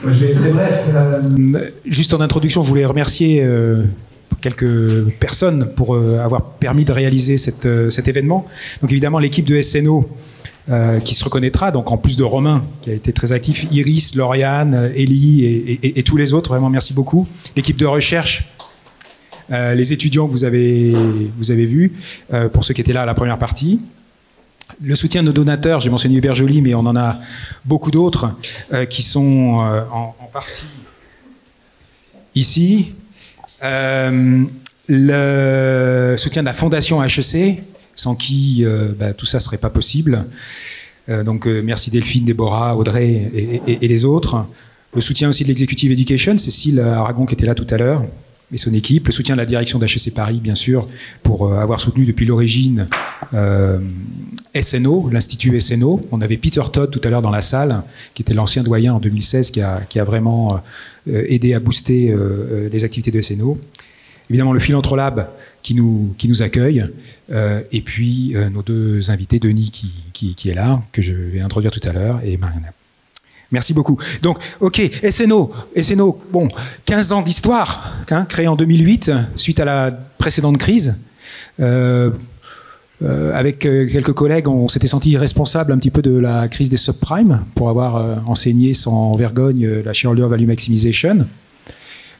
Moi, je vais être très bref. Juste en introduction, je voulais remercier quelques personnes pour avoir permis de réaliser cet événement. Donc évidemment, l'équipe de SNO qui se reconnaîtra, donc en plus de Romain, qui a été très actif, Iris, Lauriane, Ellie et tous les autres, vraiment merci beaucoup. L'équipe de recherche, les étudiants que vous avez vus, pour ceux qui étaient là à la première partie. Le soutien de nos donateurs, j'ai mentionné Hubert Joly, mais on en a beaucoup d'autres qui sont en partie ici. Le soutien de la Fondation HEC, sans qui tout ça ne serait pas possible. Donc merci Delphine, Déborah, Audrey et les autres. Le soutien aussi de l'Executive Education, Cécile Aragon qui était là tout à l'heure, et son équipe. Le soutien de la direction d'HEC Paris, bien sûr, pour avoir soutenu depuis l'origine SNO, l'Institut SNO. On avait Peter Todd tout à l'heure dans la salle, qui était l'ancien doyen en 2016, qui a vraiment aidé à booster les activités de SNO. Évidemment, le Philanthrolab qui nous accueille, et puis nos deux invités, Denis qui est là, que je vais introduire tout à l'heure, et Mariana. Merci beaucoup. Donc, ok, SNO, bon, 15 ans d'histoire, créé en 2008, suite à la précédente crise. Avec quelques collègues, on s'était senti responsable un petit peu de la crise des subprimes pour avoir enseigné sans vergogne la shareholder value maximization,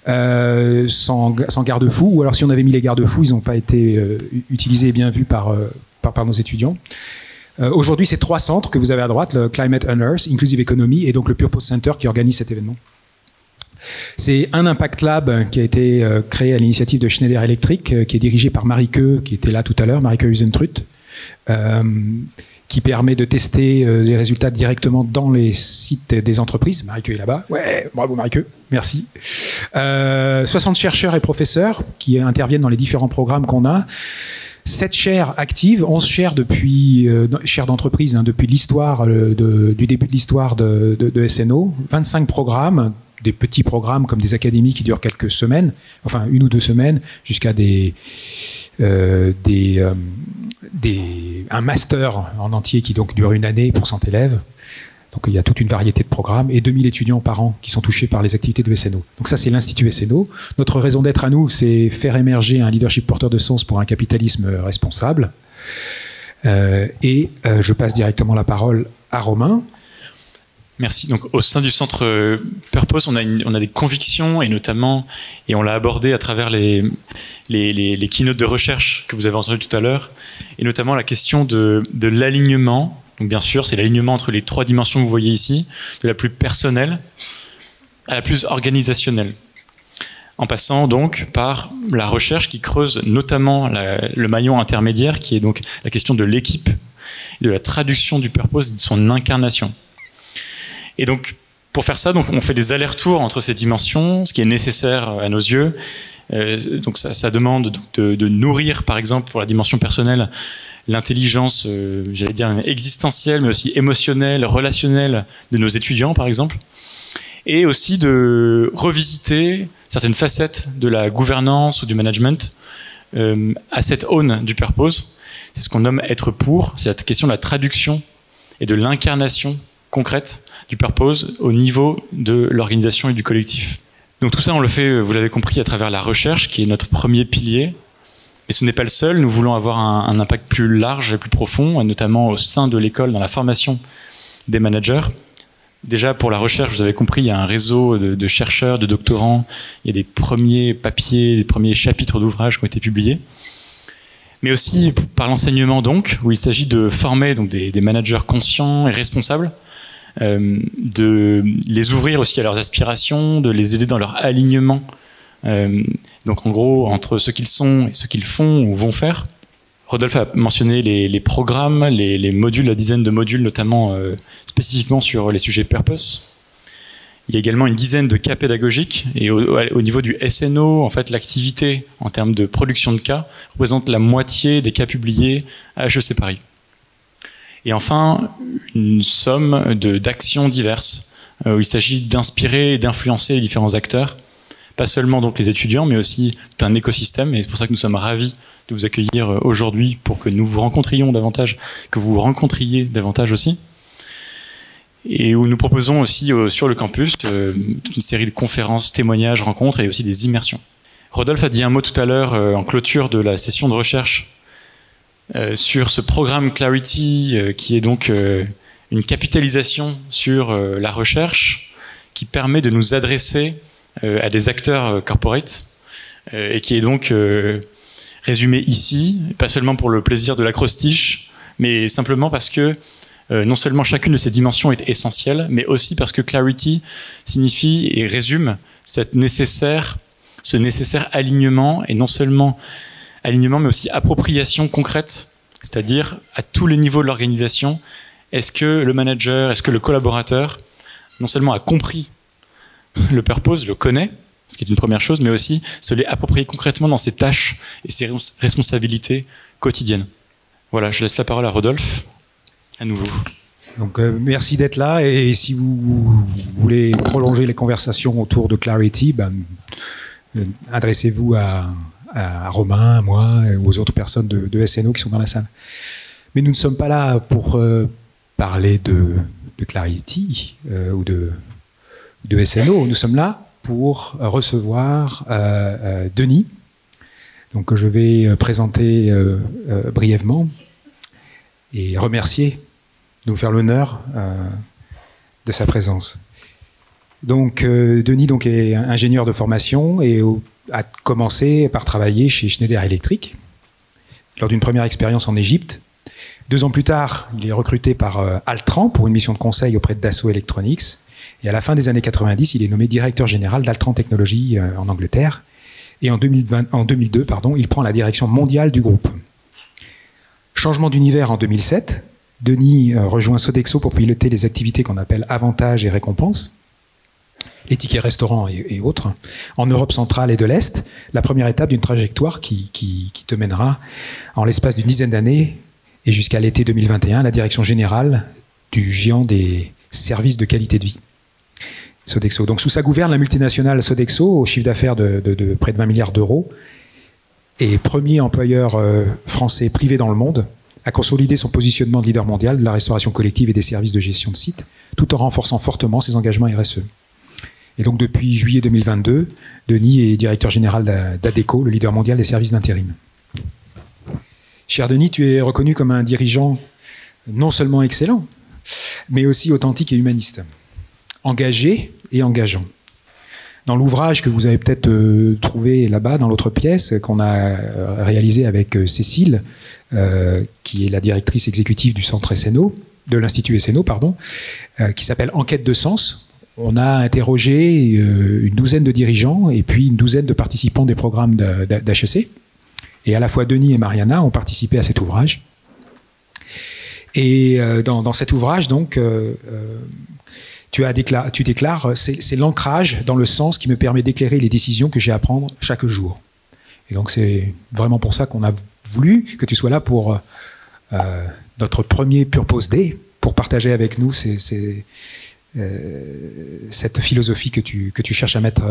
sans garde-fous, ou alors si on avait mis les garde-fous, ils n'ont pas été utilisés et bien vus par nos étudiants. Aujourd'hui, c'est 3 centres que vous avez à droite, le Climate and Earth, Inclusive Economy et donc le Purpose Center qui organise cet événement. C'est un Impact Lab qui a été créé à l'initiative de Schneider Electric, qui est dirigé par Marike, qui était là tout à l'heure, Marike Husentrut, qui permet de tester les résultats directement dans les sites des entreprises. Marike est là-bas. Ouais, bravo Marike, merci. 60 chercheurs et professeurs qui interviennent dans les différents programmes qu'on a. 7 chaires actives, 11 chaires depuis chaires d'entreprise depuis l'histoire du début de l'histoire de SNO, 25 programmes, des petits programmes comme des académies qui durent quelques semaines, enfin 1 ou 2 semaines, jusqu'à un master en entier qui donc dure 1 année pour 100 élèves. Donc il y a toute une variété de programmes et 2000 étudiants par an qui sont touchés par les activités de SNO. Donc ça, c'est l'Institut SNO. Notre raison d'être à nous, c'est faire émerger un leadership porteur de sens pour un capitalisme responsable. Je passe directement la parole à Romain. Merci. Donc, au sein du centre Purpose, on a des convictions et notamment, et on l'a abordé à travers les keynotes de recherche que vous avez entendues tout à l'heure, et notamment la question de l'alignement. Donc, bien sûr, c'est l'alignement entre les 3 dimensions que vous voyez ici, de la plus personnelle à la plus organisationnelle. En passant donc par la recherche qui creuse notamment le maillon intermédiaire, qui est donc la question de l'équipe, de la traduction du purpose et de son incarnation. Et donc, pour faire ça, donc, on fait des allers-retours entre ces dimensions, ce qui est nécessaire à nos yeux. Donc ça demande donc, de nourrir, par exemple, pour la dimension personnelle, l'intelligence, j'allais dire existentielle, mais aussi émotionnelle, relationnelle de nos étudiants, par exemple. Et aussi de revisiter certaines facettes de la gouvernance ou du management à cette aune du purpose. C'est ce qu'on nomme être pour, c'est la question de la traduction et de l'incarnation concrète du purpose au niveau de l'organisation et du collectif. Donc tout ça, on le fait, vous l'avez compris, à travers la recherche, qui est notre premier pilier. Et ce n'est pas le seul, nous voulons avoir un impact plus large et plus profond, notamment au sein de l'école, dans la formation des managers. Déjà, pour la recherche, vous avez compris, il y a un réseau de chercheurs, de doctorants, il y a des premiers papiers, des premiers chapitres d'ouvrages qui ont été publiés. Mais aussi par l'enseignement, donc, où il s'agit de former donc, des managers conscients et responsables, de les ouvrir aussi à leurs aspirations, de les aider dans leur alignement. Donc en gros, entre ce qu'ils sont et ce qu'ils font ou vont faire. Rodolphe a mentionné les programmes, les modules, la dizaine de modules, notamment spécifiquement sur les sujets purpose. Il y a également une dizaine de cas pédagogiques. Et au niveau du SNO, en fait, l'activité en termes de production de cas représente la moitié des cas publiés à HEC Paris. Et enfin, une somme d'actions diverses, où il s'agit d'inspirer et d'influencer les différents acteurs, pas seulement donc les étudiants, mais aussi tout un écosystème. Et c'est pour ça que nous sommes ravis de vous accueillir aujourd'hui pour que nous vous rencontrions davantage, que vous vous rencontriez davantage aussi. et où nous proposons aussi sur le campus toute une série de conférences, témoignages, rencontres et aussi des immersions. Rodolphe a dit un mot tout à l'heure en clôture de la session de recherche sur ce programme Clarity qui est donc une capitalisation sur la recherche qui permet de nous adresser à des acteurs corporate et qui est donc résumé ici, pas seulement pour le plaisir de l'acrostiche, mais simplement parce que non seulement chacune de ces dimensions est essentielle, mais aussi parce que Clarity signifie et résume ce nécessaire alignement, et non seulement alignement, mais aussi appropriation concrète, c'est-à-dire à tous les niveaux de l'organisation. Est-ce que le manager, est-ce que le collaborateur, non seulement a compris le purpose, le connaît, ce qui est une première chose, mais aussi se l'est approprié concrètement dans ses tâches et ses responsabilités quotidiennes. Voilà, je laisse la parole à Rodolphe, à nouveau. Donc, merci d'être là, et si vous voulez prolonger les conversations autour de Clarity, adressez-vous à Romain, à moi, et aux autres personnes de SNO qui sont dans la salle. Mais nous ne sommes pas là pour parler de Clarity ou de SNO, nous sommes là pour recevoir Denis, donc, que je vais présenter brièvement et remercier de nous faire l'honneur de sa présence. Donc, Denis est ingénieur de formation et a commencé par travailler chez Schneider Electric lors d'une première expérience en Égypte. 2 ans plus tard, il est recruté par Altran pour une mission de conseil auprès de Dassault Electronics. Et à la fin des années 90, il est nommé directeur général d'Altran Technologies en Angleterre. Et en 2002, il prend la direction mondiale du groupe. Changement d'univers en 2007, Denis rejoint Sodexo pour piloter les activités qu'on appelle avantages et récompenses, les tickets restaurants et autres, en Europe centrale et de l'Est, la première étape d'une trajectoire qui te mènera en l'espace d'une dizaine d'années et jusqu'à l'été 2021 à la direction générale du géant des services de qualité de vie. Sodexo. Donc, sous sa gouverne, la multinationale Sodexo, au chiffre d'affaires de près de 20 milliards d'euros, et premier employeur français privé dans le monde, a consolidé son positionnement de leader mondial de la restauration collective et des services de gestion de sites, tout en renforçant fortement ses engagements RSE. Et donc, depuis juillet 2022, Denis est directeur général d'Adecco, le leader mondial des services d'intérim. Cher Denis, tu es reconnu comme un dirigeant non seulement excellent, mais aussi authentique et humaniste, engagé et engageant. Dans l'ouvrage que vous avez peut-être trouvé là-bas, dans l'autre pièce, qu'on a réalisé avec Cécile, qui est la directrice exécutive du centre SNO, de l'Institut SNO, qui s'appelle Enquête de sens. On a interrogé une douzaine de dirigeants et puis une douzaine de participants des programmes d'HEC. Et à la fois Denis et Mariana ont participé à cet ouvrage. Et dans cet ouvrage, donc, tu déclares, c'est l'ancrage dans le sens qui me permet d'éclairer les décisions que j'ai à prendre chaque jour. Et donc c'est vraiment pour ça qu'on a voulu que tu sois là pour notre premier Purpose Day, pour partager avec nous cette philosophie que tu cherches à mettre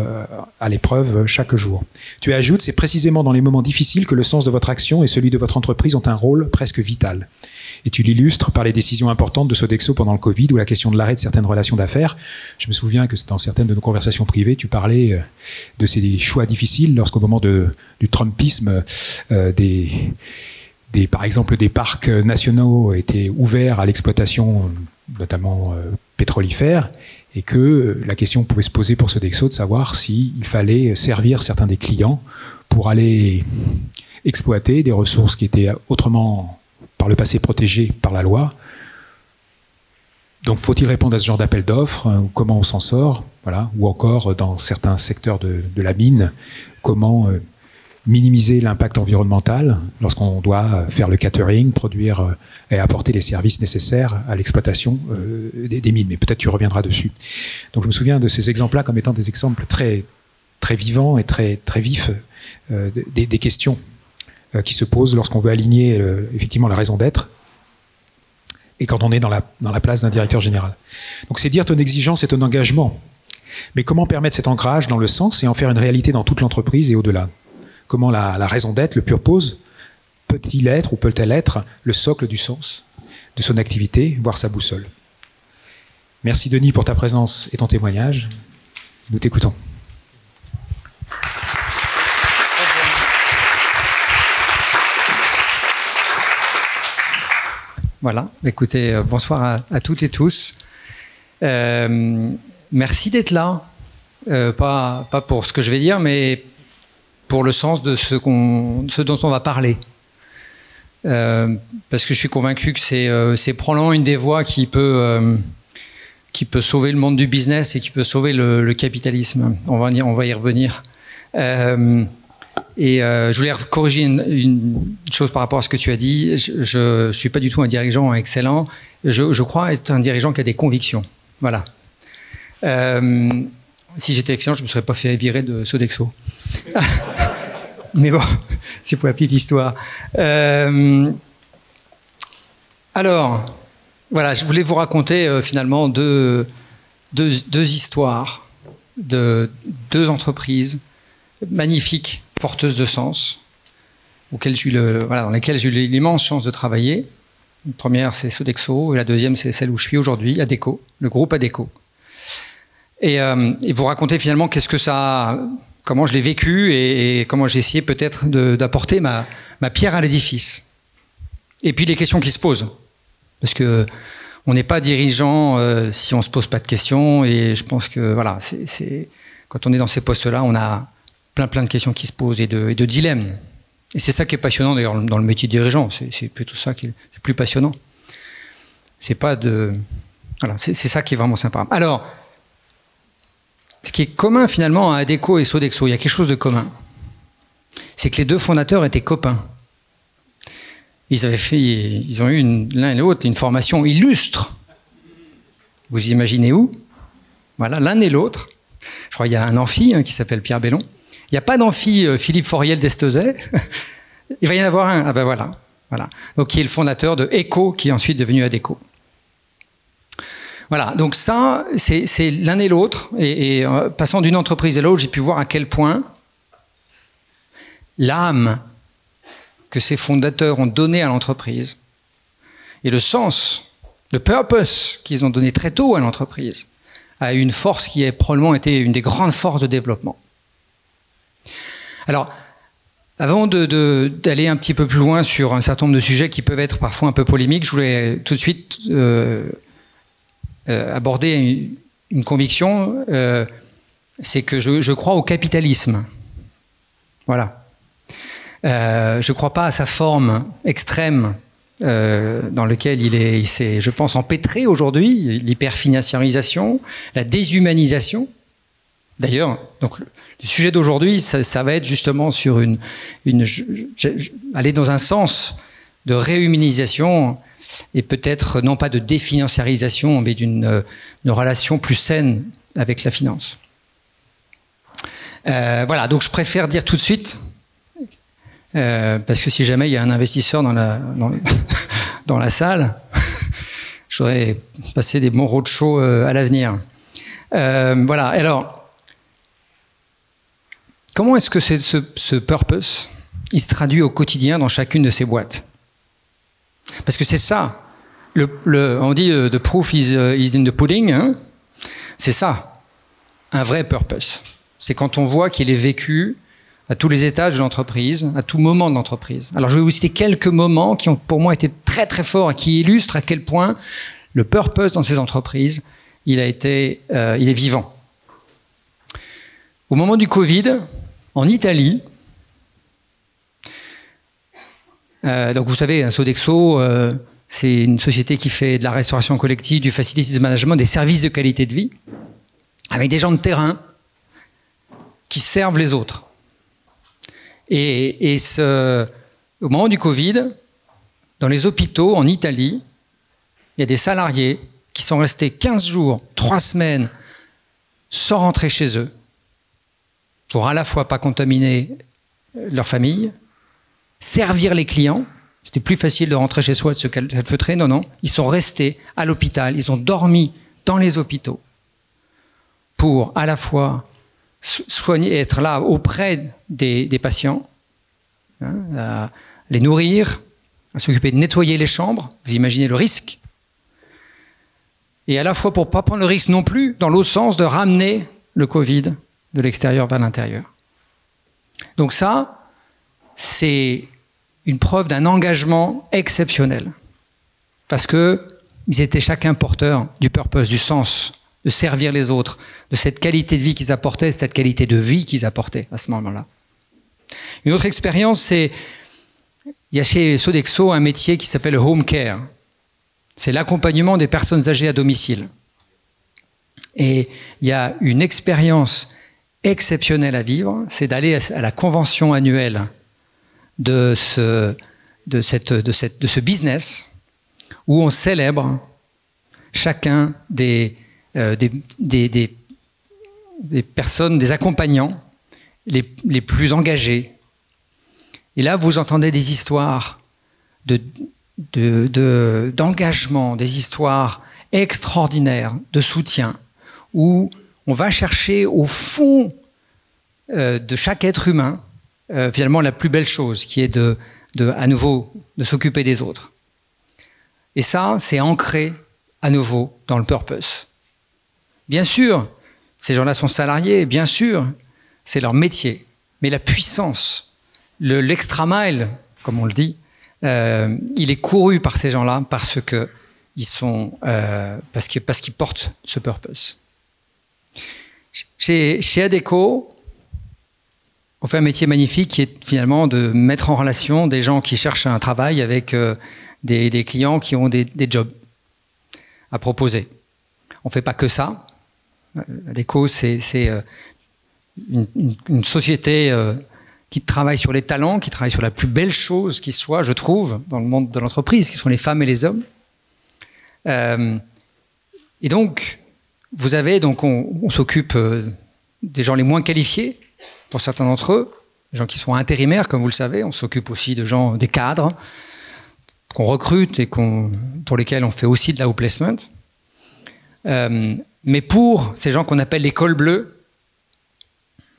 à l'épreuve chaque jour. Tu ajoutes, c'est précisément dans les moments difficiles que le sens de votre action et celui de votre entreprise ont un rôle presque vital. Et tu l'illustres par les décisions importantes de Sodexo pendant le Covid ou la question de l'arrêt de certaines relations d'affaires. Je me souviens que dans certaines de nos conversations privées, tu parlais de ces choix difficiles lorsqu'au moment du Trumpisme, par exemple, des parcs nationaux étaient ouverts à l'exploitation, notamment pétrolifère, et que la question pouvait se poser pour Sodexo de savoir s'il fallait servir certains des clients pour aller exploiter des ressources qui étaient autrement, par le passé, protégées par la loi. Donc, faut-il répondre à ce genre d'appel d'offres, comment on s'en sort, voilà, ou encore dans certains secteurs de la mine, comment minimiser l'impact environnemental lorsqu'on doit faire le catering, produire et apporter les services nécessaires à l'exploitation des mines. Mais peut-être tu reviendras dessus. Donc je me souviens de ces exemples-là comme étant des exemples très, très vivants et très, très vifs des questions qui se posent lorsqu'on veut aligner effectivement la raison d'être et quand on est dans la place d'un directeur général. Donc c'est dire ton exigence et ton engagement. Mais comment permettre cet ancrage dans le sens et en faire une réalité dans toute l'entreprise et au-delà ? Comment la raison d'être, le purpose, peut-il être ou peut-elle être le socle du sens de son activité, voire sa boussole? Merci Denis pour ta présence et ton témoignage. Nous t'écoutons. Voilà, écoutez, bonsoir à toutes et tous. Merci d'être là. Pas pour ce que je vais dire, mais pour le sens de ce dont on va parler. Parce que je suis convaincu que c'est probablement une des voies qui peut sauver le monde du business et qui peut sauver le capitalisme. On va y revenir. Je voulais corriger une chose par rapport à ce que tu as dit. Je ne suis pas du tout un dirigeant excellent. Je crois être un dirigeant qui a des convictions. Voilà. Si j'étais excellent, je ne me serais pas fait virer de Sodexo. Mais bon, c'est pour la petite histoire. Alors, voilà, je voulais vous raconter finalement deux histoires de deux entreprises magnifiques, porteuses de sens, dans lesquelles j'ai eu l'immense chance de travailler. La première, c'est Sodexo, et la deuxième, c'est celle où je suis aujourd'hui, Adecco, le groupe Adecco. Et vous raconter finalement comment je l'ai vécu et comment j'ai essayé peut-être d'apporter ma pierre à l'édifice. Et puis les questions qui se posent. Parce que on n'est pas dirigeant si on ne se pose pas de questions. Et je pense que voilà, quand on est dans ces postes-là, on a plein de questions qui se posent et de dilemmes. Et c'est ça qui est passionnant d'ailleurs dans le métier de dirigeant. C'est plutôt ça qui est plus passionnant. C'est ça qui est vraiment sympa. Alors, ce qui est commun finalement à Adecco et Sodexo, il y a quelque chose de commun. C'est que les deux fondateurs étaient copains. Ils ont eu l'un et l'autre une formation illustre. Vous imaginez où? Voilà, l'un et l'autre. Je crois qu'il y a un amphi qui s'appelle Pierre Bellon. Il n'y a pas d'amphi Philippe Fauriel d'Estezet. Il va y en avoir un. Ah ben voilà. Donc qui est le fondateur de Eco, qui est ensuite devenu Adecco. Voilà, donc ça, c'est l'un et l'autre. Et passant d'une entreprise à l'autre, j'ai pu voir à quel point l'âme que ces fondateurs ont donnée à l'entreprise et le sens, le purpose qu'ils ont donné très tôt à l'entreprise a une force qui a probablement été une des grandes forces de développement. Alors, avant d'aller un petit peu plus loin sur un certain nombre de sujets qui peuvent être parfois un peu polémiques, je voulais tout de suite aborder une conviction, c'est que je crois au capitalisme. Voilà. Je ne crois pas à sa forme extrême dans laquelle il s'est, je pense, empêtré aujourd'hui, l'hyperfinanciarisation, la déshumanisation. D'ailleurs, donc le sujet d'aujourd'hui, ça va être justement sur aller dans un sens de réhumanisation et peut-être non pas de définanciarisation, mais d'une relation plus saine avec la finance. Voilà, donc je préfère dire tout de suite, parce que si jamais il y a un investisseur dans la salle, j'aurais passé des bons roadshows à l'avenir. Voilà, alors, comment est-ce que ce purpose, il se traduit au quotidien dans chacune de ces boîtes? Parce que c'est ça, on dit the proof is in the pudding, hein, c'est ça, un vrai purpose. C'est quand on voit qu'il est vécu à tous les étages de l'entreprise, à tout moment de l'entreprise. Alors je vais vous citer quelques moments qui ont pour moi été très très forts et qui illustrent à quel point le purpose dans ces entreprises, il est vivant. Au moment du Covid, en Italie, donc vous savez, Sodexo, c'est une société qui fait de la restauration collective, du facilities management, des services de qualité de vie, avec des gens de terrain qui servent les autres. Et au moment du Covid, dans les hôpitaux en Italie, il y a des salariés qui sont restés 15 jours, 3 semaines, sans rentrer chez eux, pour à la fois pas contaminer leur famille, servir les clients. C'était plus facile de rentrer chez soi et de se calfeutrer. Non, ils sont restés à l'hôpital, ils ont dormi dans les hôpitaux pour à la fois soigner, être là auprès des patients, à les nourrir, à s'occuper de nettoyer les chambres. Vous imaginez le risque. et à la fois pour ne pas prendre le risque non plus, dans l'autre sens, de ramener le Covid de l'extérieur vers l'intérieur. Donc ça, c'est une preuve d'un engagement exceptionnel. Parce qu'ils étaient chacun porteurs du purpose, du sens, de servir les autres, de cette qualité de vie qu'ils apportaient, cette qualité de vie qu'ils apportaient à ce moment-là. Une autre expérience, c'est, il y a chez Sodexo un métier qui s'appelle le home care. C'est l'accompagnement des personnes âgées à domicile. Et il y a une expérience exceptionnelle à vivre, c'est d'aller à la convention annuelle de ce business où on célèbre chacun des personnes, des accompagnants les plus engagés. Et là, vous entendez des histoires d'engagement, des histoires extraordinaires de soutien, où on va chercher au fond de chaque être humain finalement la plus belle chose, qui est à nouveau de s'occuper des autres. Et ça, c'est ancré à nouveau dans le purpose. Bien sûr, ces gens-là sont salariés, bien sûr, c'est leur métier, mais la puissance, l'extra mile, comme on le dit, il est couru par ces gens-là parce qu'ils portent ce purpose. Chez Adecco, on fait un métier magnifique qui est finalement de mettre en relation des gens qui cherchent un travail avec des clients qui ont des jobs à proposer. On ne fait pas que ça. Adecco, c'est une société qui travaille sur les talents, qui travaille sur la plus belle chose qui soit, je trouve, dans le monde de l'entreprise, qui sont les femmes et les hommes. Et donc, on s'occupe des gens les moins qualifiés, pour certains d'entre eux, des gens qui sont intérimaires, comme vous le savez. On s'occupe aussi de gens, des cadres, qu'on recrute et pour lesquels on fait aussi de la outplacement. Mais pour ces gens qu'on appelle les cols bleus,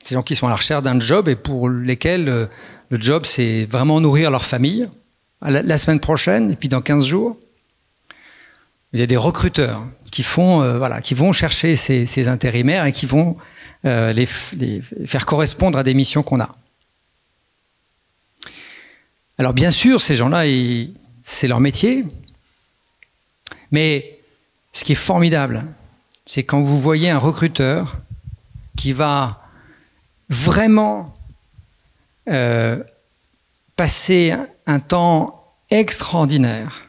ces gens qui sont à la recherche d'un job et pour lesquels le job, c'est vraiment nourrir leur famille, la semaine prochaine et puis dans 15 jours, il y a des recruteurs qui vont chercher ces intérimaires et qui vont les faire correspondre à des missions qu'on a. Alors bien sûr, ces gens-là, c'est leur métier, mais ce qui est formidable, c'est quand vous voyez un recruteur qui va vraiment passer un temps extraordinaire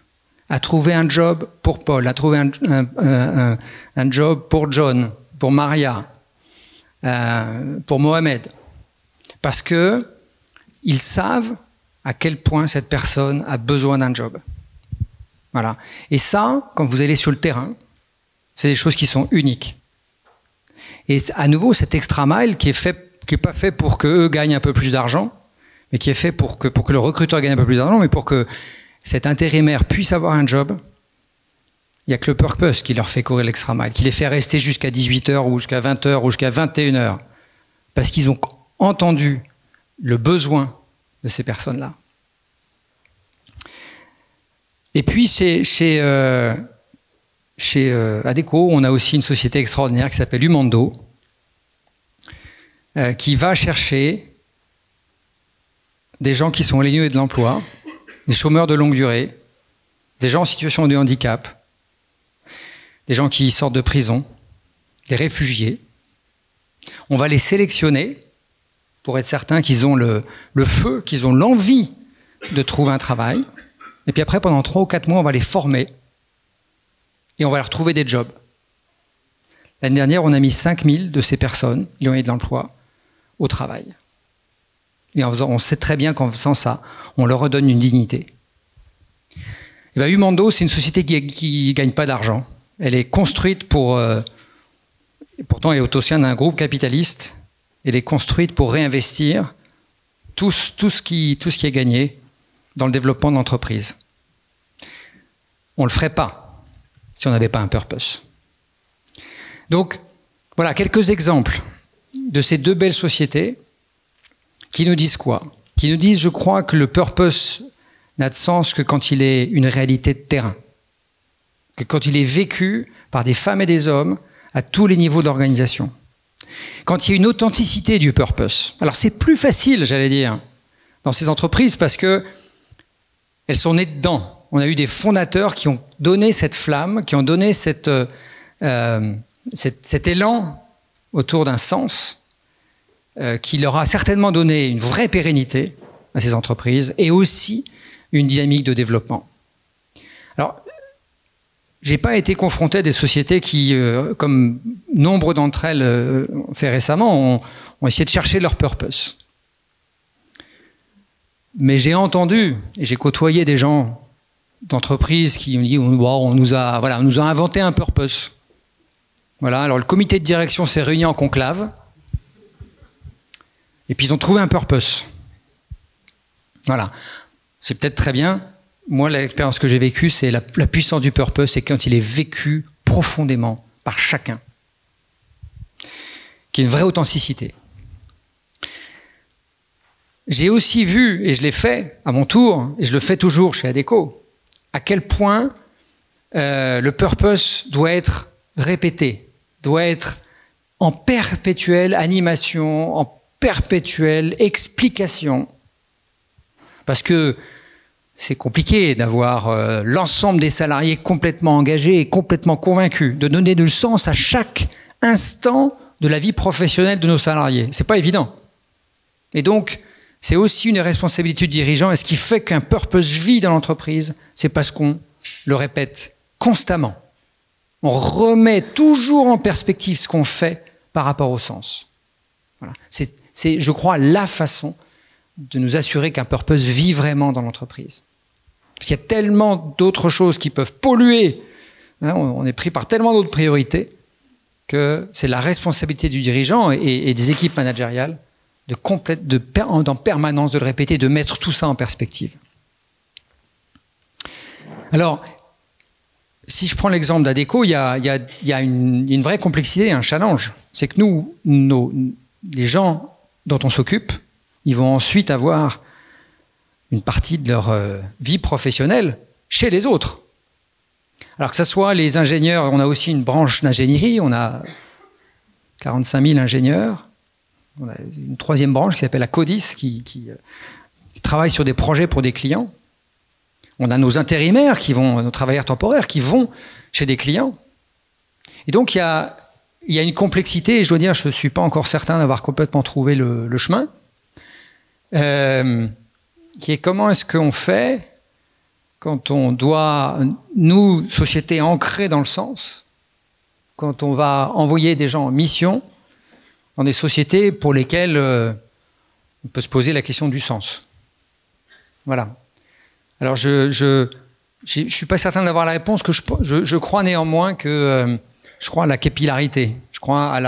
à trouver un job pour Paul, à trouver un job pour John, pour Maria, pour Mohamed, parce que ils savent à quel point cette personne a besoin d'un job. Voilà. Et ça, quand vous allez sur le terrain, c'est des choses qui sont uniques. Et à nouveau, cet extra mile qui est pas fait pour qu'eux gagnent un peu plus d'argent, mais qui est fait pour que le recruteur gagne un peu plus d'argent, mais pour que cet intérimaire puisse avoir un job. Il n'y a que le purpose qui leur fait courir l'extra mile, qui les fait rester jusqu'à 18h ou jusqu'à 20h ou jusqu'à 21h, parce qu'ils ont entendu le besoin de ces personnes-là. Et puis chez Adecco, on a aussi une société extraordinaire qui s'appelle Umando, qui va chercher des gens qui sont éloignés de l'emploi, des chômeurs de longue durée, des gens en situation de handicap, des gens qui sortent de prison, des réfugiés. On va les sélectionner pour être certains qu'ils ont le feu, qu'ils ont l'envie de trouver un travail. Et puis après, pendant 3 ou 4 mois, on va les former et on va leur trouver des jobs. L'année dernière, on a mis 5000 de ces personnes éloignées de l'emploi au travail. Et on sait très bien qu'en faisant ça, on leur redonne une dignité. Et bien, Umando, c'est une société qui ne gagne pas d'argent. Elle est construite pourtant elle est au sein d'un groupe capitaliste. Elle est construite pour réinvestir tout ce qui est gagné dans le développement de l'entreprise. On ne le ferait pas si on n'avait pas un purpose. Donc, voilà quelques exemples de ces 2 belles sociétés qui nous disent quoi? Qui nous disent, je crois, que le purpose n'a de sens que quand il est une réalité de terrain. que quand il est vécu par des femmes et des hommes à tous les niveaux de l'organisation. Quand il y a une authenticité du purpose. Alors c'est plus facile, j'allais dire, dans ces entreprises parce que elles sont nées dedans. On a eu des fondateurs qui ont donné cette flamme, qui ont donné cet élan autour d'un sens qui leur a certainement donné une vraie pérennité à ces entreprises et aussi une dynamique de développement. Alors, j'ai pas été confronté à des sociétés qui, comme nombre d'entre elles ont fait récemment, ont essayé de chercher leur purpose. Mais j'ai entendu et j'ai côtoyé des gens d'entreprises qui ont dit on nous a inventé un purpose. Voilà, alors le comité de direction s'est réuni en conclave et puis ils ont trouvé un purpose. Voilà, c'est peut-être très bien. Moi, l'expérience que j'ai vécue, c'est la puissance du purpose, c'est quand il est vécu profondément par chacun, qui est une vraie authenticité. J'ai aussi vu, et je l'ai fait à mon tour, et je le fais toujours chez Adecco, à quel point le purpose doit être répété, doit être en perpétuelle animation, en perpétuelle explication. Parce que c'est compliqué d'avoir l'ensemble des salariés complètement engagés et complètement convaincus, de donner du sens à chaque instant de la vie professionnelle de nos salariés. C'est pas évident. Et donc, c'est aussi une responsabilité du dirigeant. Et ce qui fait qu'un purpose vit dans l'entreprise, c'est parce qu'on le répète constamment. On remet toujours en perspective ce qu'on fait par rapport au sens. Voilà. C'est, je crois, la façon de nous assurer qu'un purpose vit vraiment dans l'entreprise. Parce qu'il y a tellement d'autres choses qui peuvent polluer. Hein, on est pris par tellement d'autres priorités que c'est la responsabilité du dirigeant et des équipes managériales en permanence de le répéter, de mettre tout ça en perspective. Alors, si je prends l'exemple d'Adecco, il y a une vraie complexité, un challenge. C'est que nous, les gens dont on s'occupe, ils vont ensuite avoir une partie de leur vie professionnelle chez les autres. Alors que ce soit les ingénieurs, on a aussi une branche d'ingénierie, on a 45 000 ingénieurs. On a une troisième branche qui s'appelle la CODIS qui travaille sur des projets pour des clients. On a nos intérimaires nos travailleurs temporaires qui vont chez des clients. Et donc il y a une complexité, et je dois dire, je ne suis pas encore certain d'avoir complètement trouvé le chemin, qui est comment est-ce qu'on fait quand on doit, nous, société ancrée dans le sens, quand on va envoyer des gens en mission, dans des sociétés pour lesquelles on peut se poser la question du sens. Voilà. Alors je suis pas certain d'avoir la réponse, que je crois néanmoins que je crois à la capillarité, je crois à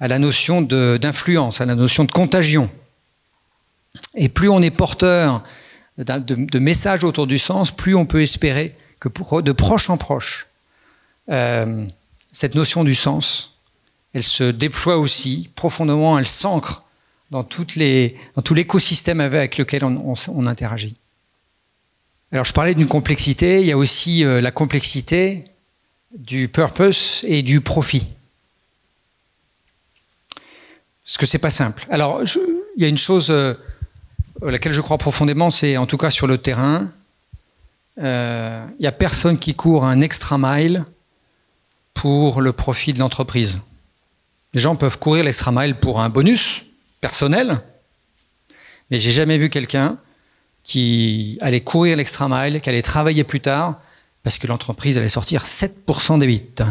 la notion d'influence, à la notion de contagion. Et plus on est porteur de messages autour du sens, plus on peut espérer que de proche en proche, cette notion du sens, elle se déploie aussi profondément, elle s'ancre dans tout l'écosystème avec lequel on interagit. Alors je parlais d'une complexité, il y a aussi la complexité du purpose et du profit. Parce que c'est pas simple. Alors il y a une chose à laquelle je crois profondément, c'est en tout cas sur le terrain, il n'y a personne qui court un extra mile pour le profit de l'entreprise. Les gens peuvent courir l'extra mile pour un bonus personnel, mais j'ai jamais vu quelqu'un qui allait courir l'extra mile, qui allait travailler plus tard, parce que l'entreprise allait sortir 7% d'EBIT.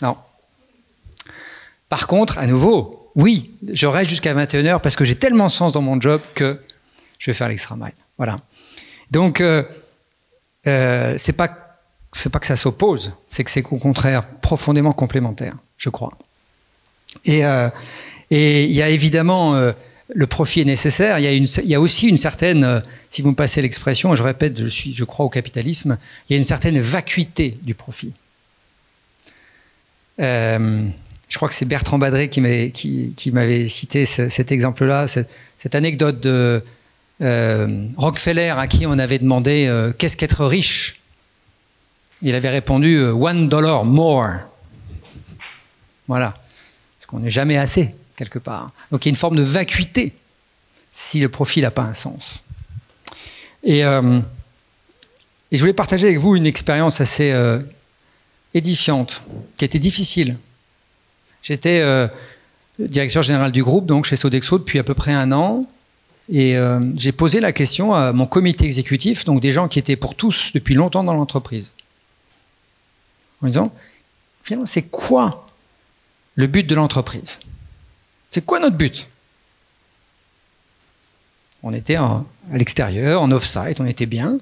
Non. Par contre, à nouveau, oui, je reste jusqu'à 21h parce que j'ai tellement de sens dans mon job que je vais faire l'extra mile. Voilà. Donc, c'est pas que ça s'oppose, c'est que c'est au contraire profondément complémentaire, je crois. Et il y a évidemment le profit est nécessaire. Il y a aussi une certaine, si vous me passez l'expression, et je répète, je crois au capitalisme, il y a une certaine vacuité du profit. Je crois que c'est Bertrand Badré qui m'avait cité cet exemple-là, cette anecdote de Rockefeller à qui on avait demandé qu'est-ce qu'être riche. Il avait répondu $1 more. Voilà. Parce qu'on n'est jamais assez, quelque part. Donc il y a une forme de vacuité si le profit n'a pas un sens. Et je voulais partager avec vous une expérience assez édifiante, qui était difficile. J'étais directeur général du groupe, donc chez Sodexo, depuis à peu près 1 an. Et j'ai posé la question à mon comité exécutif, donc des gens qui étaient pour tous depuis longtemps dans l'entreprise, en disant, finalement, c'est quoi le but de l'entreprise? C'est quoi notre but? On était à l'extérieur, en off-site, on était bien.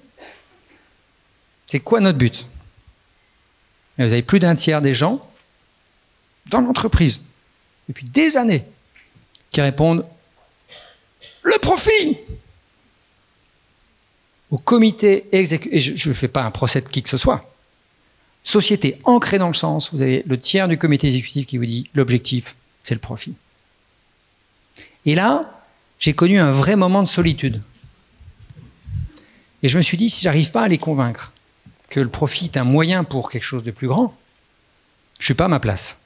C'est quoi notre but? Et vous avez plus d'un tiers des gens dans l'entreprise, depuis des années, qui répondent le profit. Au comité exécutif, et je ne fais pas un procès de qui que ce soit, société ancrée dans le sens, vous avez le tiers du comité exécutif qui vous dit l'objectif, c'est le profit. Et là, j'ai connu un vrai moment de solitude. Et je me suis dit, si j'arrive pas à les convaincre que le profit est un moyen pour quelque chose de plus grand, je ne suis pas à ma place.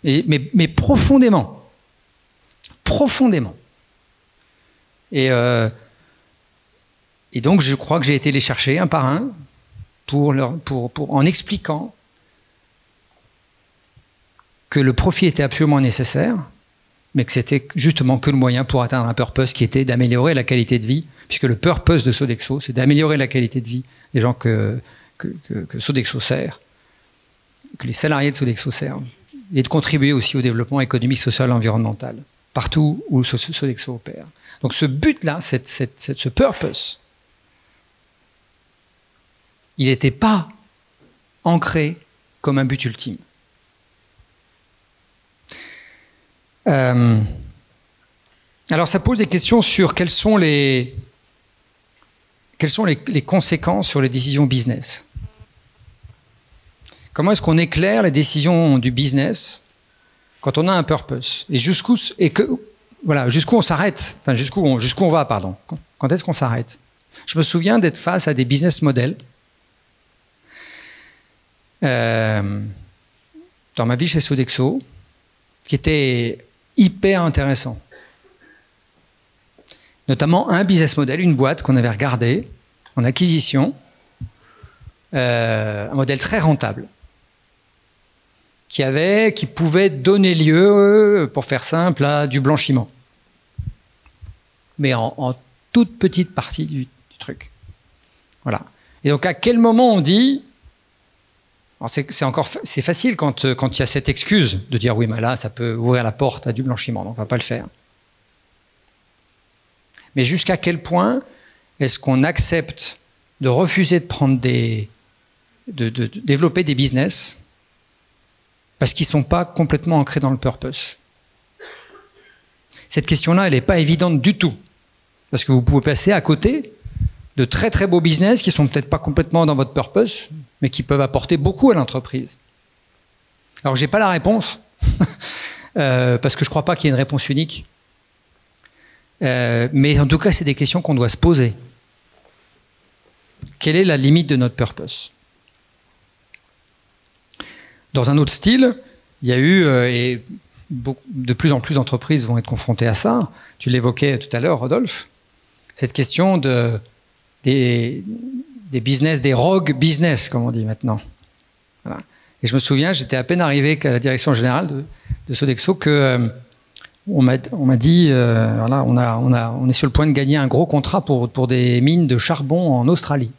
Mais profondément. Profondément. Et donc, je crois que j'ai été les chercher un par un en expliquant que le profit était absolument nécessaire, mais que c'était justement que le moyen pour atteindre un purpose qui était d'améliorer la qualité de vie, puisque le purpose de Sodexo, c'est d'améliorer la qualité de vie des gens que Sodexo sert, que les salariés de Sodexo servent, et de contribuer aussi au développement économique, social et environnemental, partout où Sodexo opère. Donc ce but-là, ce purpose, il n'était pas ancré comme un but ultime. Alors ça pose des questions sur quelles sont les conséquences sur les décisions business. Comment est-ce qu'on éclaire les décisions du business quand on a un purpose? Et jusqu'où on s'arrête, enfin jusqu'où on va, pardon. Quand est-ce qu'on s'arrête? Je me souviens d'être face à des business models dans ma vie chez Sodexo qui étaient hyper intéressants. Notamment un business model, une boîte qu'on avait regardée en acquisition, un modèle très rentable, qui pouvait donner lieu, pour faire simple, à du blanchiment. Mais en toute petite partie du truc. Voilà. Et donc à quel moment on dit... C'est facile quand il y a cette excuse de dire oui, mais là, ça peut ouvrir la porte à du blanchiment, donc on ne va pas le faire. Mais jusqu'à quel point est-ce qu'on accepte de refuser de prendre de développer des business parce qu'ils ne sont pas complètement ancrés dans le purpose? Cette question-là, elle n'est pas évidente du tout. Parce que vous pouvez passer à côté de très très beaux business qui ne sont peut-être pas complètement dans votre purpose, mais qui peuvent apporter beaucoup à l'entreprise. Alors, je n'ai pas la réponse, parce que je ne crois pas qu'il y ait une réponse unique. Mais en tout cas, c'est des questions qu'on doit se poser. Quelle est la limite de notre purpose? Dans un autre style, il y a eu, et de plus en plus d'entreprises vont être confrontées à ça, tu l'évoquais tout à l'heure, Rodolphe, cette question des business, des rogue business, comme on dit maintenant. Voilà. Et je me souviens, j'étais à peine arrivé à la direction générale de Sodexo que on m'a dit, voilà, on est sur le point de gagner un gros contrat pour des mines de charbon en Australie.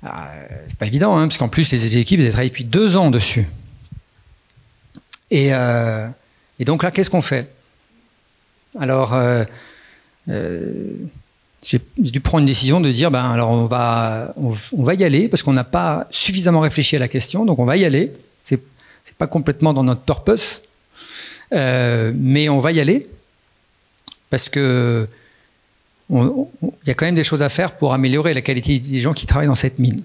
C'est pas évident, hein, parce qu'en plus les équipes elles travaillent depuis 2 ans dessus. Et donc là, qu'est-ce qu'on fait? Alors, j'ai dû prendre une décision de dire, alors on va y aller parce qu'on n'a pas suffisamment réfléchi à la question, donc on va y aller. C'est pas complètement dans notre purpose, mais on va y aller parce que il y a quand même des choses à faire pour améliorer la qualité des gens qui travaillent dans cette mine.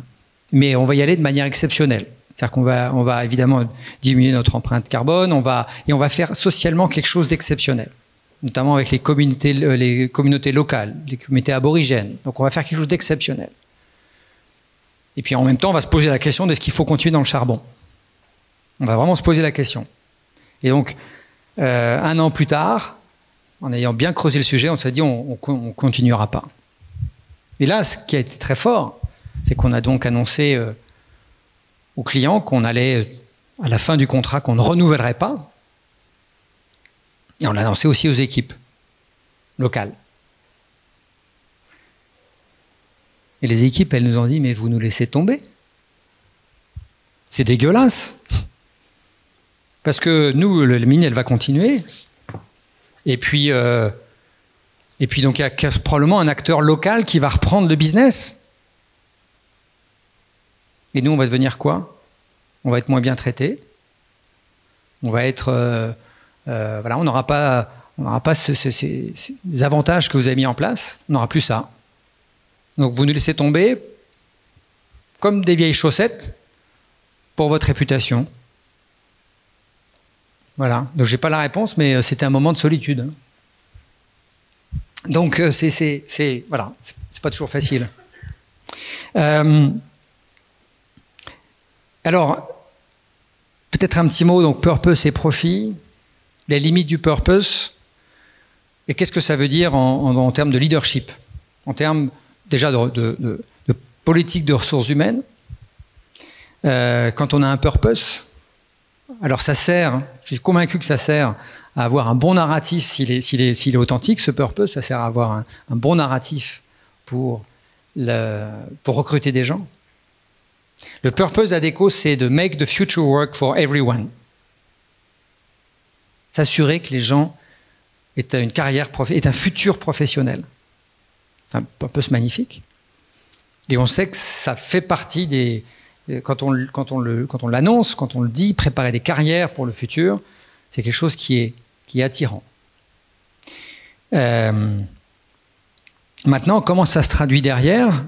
Mais on va y aller de manière exceptionnelle. C'est-à-dire qu'on va évidemment diminuer notre empreinte carbone, et on va faire socialement quelque chose d'exceptionnel. notamment avec les communautés locales, les communautés aborigènes. Donc on va faire quelque chose d'exceptionnel. Et puis en même temps, on va se poser la question de est-ce qu'il faut continuer dans le charbon. On va vraiment se poser la question. Et donc, 1 an plus tard, en ayant bien creusé le sujet, on s'est dit on ne continuera pas. Et là, ce qui a été très fort, c'est qu'on a donc annoncé aux clients qu'on allait, à la fin du contrat, qu'on ne renouvellerait pas. Et on l'a annoncé aussi aux équipes locales. Et les équipes, elles nous ont dit, mais vous nous laissez tomber. C'est dégueulasse. Parce que nous, la mine, elle va continuer. Et puis donc, il y a probablement un acteur local qui va reprendre le business. Et nous, on va devenir quoi? On va être moins bien traités. On va être... voilà, on n'aura pas ces avantages que vous avez mis en place. On n'aura plus ça. Donc, vous nous laissez tomber comme des vieilles chaussettes pour votre réputation. Voilà. Donc, je n'ai pas la réponse, mais c'était un moment de solitude. Donc, voilà, c'est pas toujours facile. Alors, peut-être un petit mot, donc purpose et profit, les limites du purpose, et qu'est-ce que ça veut dire en termes de leadership, en termes déjà de politique de ressources humaines. Quand on a un purpose, alors ça sert, je suis convaincu que ça sert à avoir un bon narratif s'il est authentique, ce purpose, ça sert à avoir un bon narratif pour recruter des gens. Le purpose d'Adecco, c'est de make the future work for everyone. S'assurer que les gens aient une carrière, aient un futur professionnel. C'est un purpose magnifique. Et on sait que ça fait partie des... Quand on l'annonce, quand on le dit, préparer des carrières pour le futur, c'est quelque chose qui est attirant. Maintenant, comment ça se traduit derrière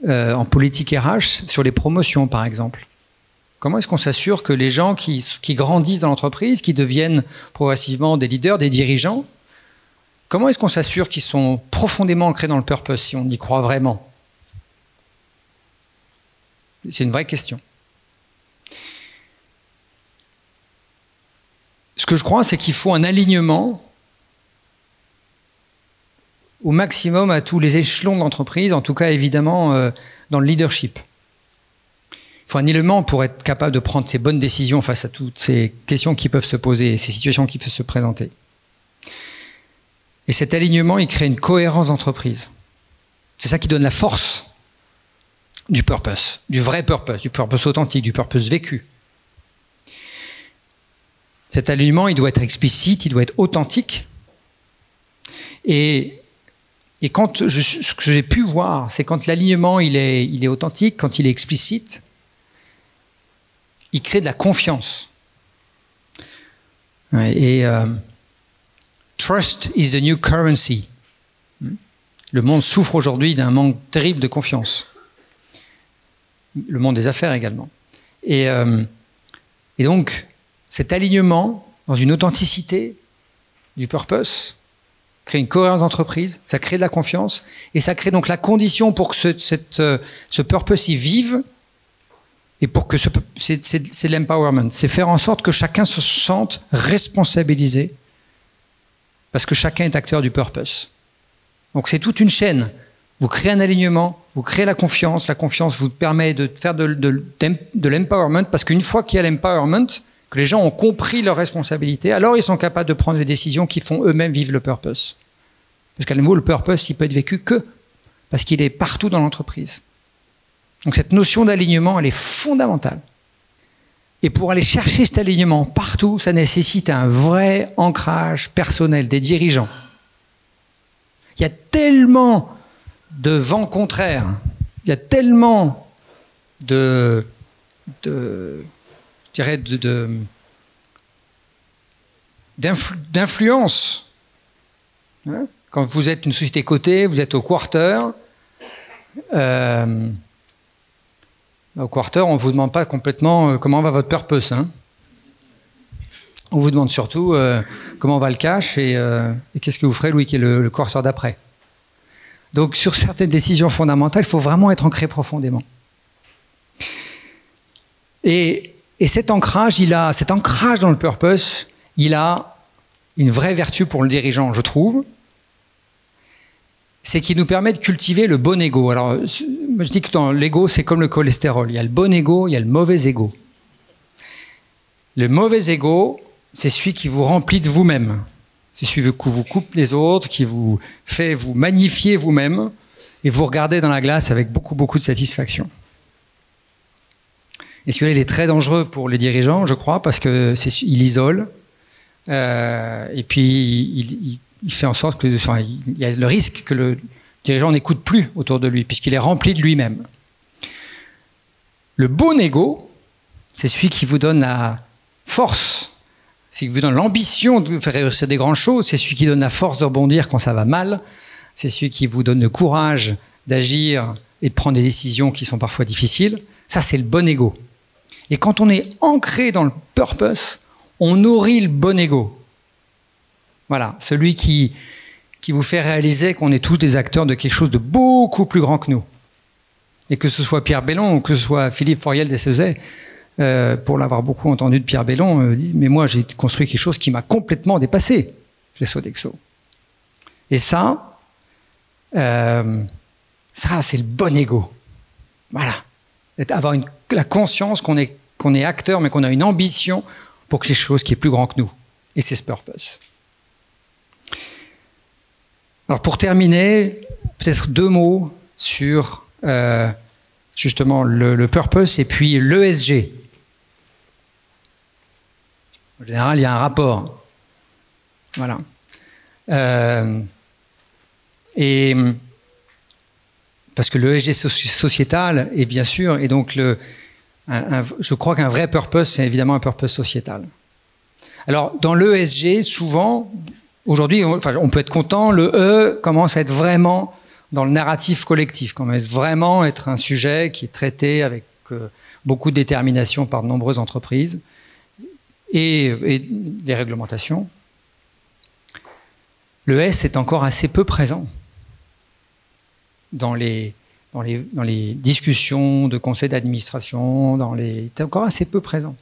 en politique RH sur les promotions, par exemple? Comment est-ce qu'on s'assure que les gens qui grandissent dans l'entreprise, qui deviennent progressivement des leaders, des dirigeants, comment est-ce qu'on s'assure qu'ils sont profondément ancrés dans le purpose, si on y croit vraiment? C'est une vraie question. Ce que je crois, c'est qu'il faut un alignement au maximum à tous les échelons de l'entreprise, en tout cas évidemment dans le leadership. Il faut un élément pour être capable de prendre ces bonnes décisions face à toutes ces questions qui peuvent se poser, ces situations qui peuvent se présenter. Et cet alignement, il crée une cohérence d'entreprise. C'est ça qui donne la force du purpose, du vrai purpose, du purpose authentique, du purpose vécu. Cet alignement, il doit être explicite, il doit être authentique. Et quand ce que j'ai pu voir, c'est quand l'alignement il est authentique, quand il est explicite, il crée de la confiance. Et trust is the new currency. Le monde souffre aujourd'hui d'un manque terrible de confiance. Le monde des affaires également. Et donc, cet alignement dans une authenticité du purpose crée une cohérence d'entreprise, ça crée de la confiance, et ça crée donc la condition pour que ce purpose y vive, et pour que c'est l'empowerment, c'est faire en sorte que chacun se sente responsabilisé, parce que chacun est acteur du purpose. Donc c'est toute une chaîne. Vous créez un alignement, vous créez la confiance vous permet de faire de l'empowerment, parce qu'une fois qu'il y a l'empowerment, que les gens ont compris leurs responsabilités, alors ils sont capables de prendre les décisions qui font eux-mêmes vivre le purpose. Parce qu'à nouveau, le purpose, il peut être vécu que parce qu'il est partout dans l'entreprise. Donc cette notion d'alignement, elle est fondamentale. Et pour aller chercher cet alignement partout, ça nécessite un vrai ancrage personnel des dirigeants. Il y a tellement de vents contraires, il y a tellement d'influence. Quand vous êtes une société cotée, vous êtes au quarter. Au quarter, on ne vous demande pas complètement comment va votre purpose. On vous demande surtout comment va le cash et qu'est-ce que vous ferez le week-end, le quarter d'après. Donc sur certaines décisions fondamentales, il faut vraiment être ancré profondément. Et cet ancrage dans le purpose, il a une vraie vertu pour le dirigeant, je trouve. C'est qu'il nous permet de cultiver le bon ego. Alors, je dis que dans l'ego, c'est comme le cholestérol. Il y a le bon ego, il y a le mauvais ego. Le mauvais ego, c'est celui qui vous remplit de vous-même. C'est celui qui vous coupe les autres, qui vous fait vous magnifier vous-même et vous regardez dans la glace avec beaucoup, beaucoup de satisfaction. Et celui-là, il est très dangereux pour les dirigeants, je crois, parce qu'il isole. Et puis, il fait en sorte que, enfin, il y a le risque que le dirigeant n'écoute plus autour de lui, puisqu'il est rempli de lui-même. Le bon ego, c'est celui qui vous donne la force, c'est qui vous donne l'ambition de faire réussir des grandes choses, c'est celui qui donne la force de rebondir quand ça va mal, c'est celui qui vous donne le courage d'agir et de prendre des décisions qui sont parfois difficiles. Ça, c'est le bon ego. Et quand on est ancré dans le purpose, on nourrit le bon ego. Voilà, celui qui vous fait réaliser qu'on est tous des acteurs de quelque chose de beaucoup plus grand que nous. Et que ce soit Pierre Bellon ou que ce soit Philippe Fauriel d'Essezet, pour l'avoir beaucoup entendu de Pierre Bellon, dit, mais moi j'ai construit quelque chose qui m'a complètement dépassé chez Sodexo. Et ça c'est le bon ego. Voilà. Avoir la conscience qu'on est acteur, mais qu'on a une ambition pour quelque chose qui est plus grand que nous. Et c'est ce purpose. Alors pour terminer, peut-être 2 mots sur justement le purpose et puis l'ESG. En général, il y a un rapport. Voilà. Et parce que l'ESG sociétal est bien sûr, et donc je crois qu'un vrai purpose, c'est évidemment un purpose sociétal. Alors, dans l'ESG, souvent, aujourd'hui, on peut être content, le E commence à être vraiment dans le narratif collectif, commence vraiment à être un sujet qui est traité avec beaucoup de détermination par de nombreuses entreprises et des réglementations. Le S est encore assez peu présent dans les discussions de conseils d'administration, c'est encore assez peu présent.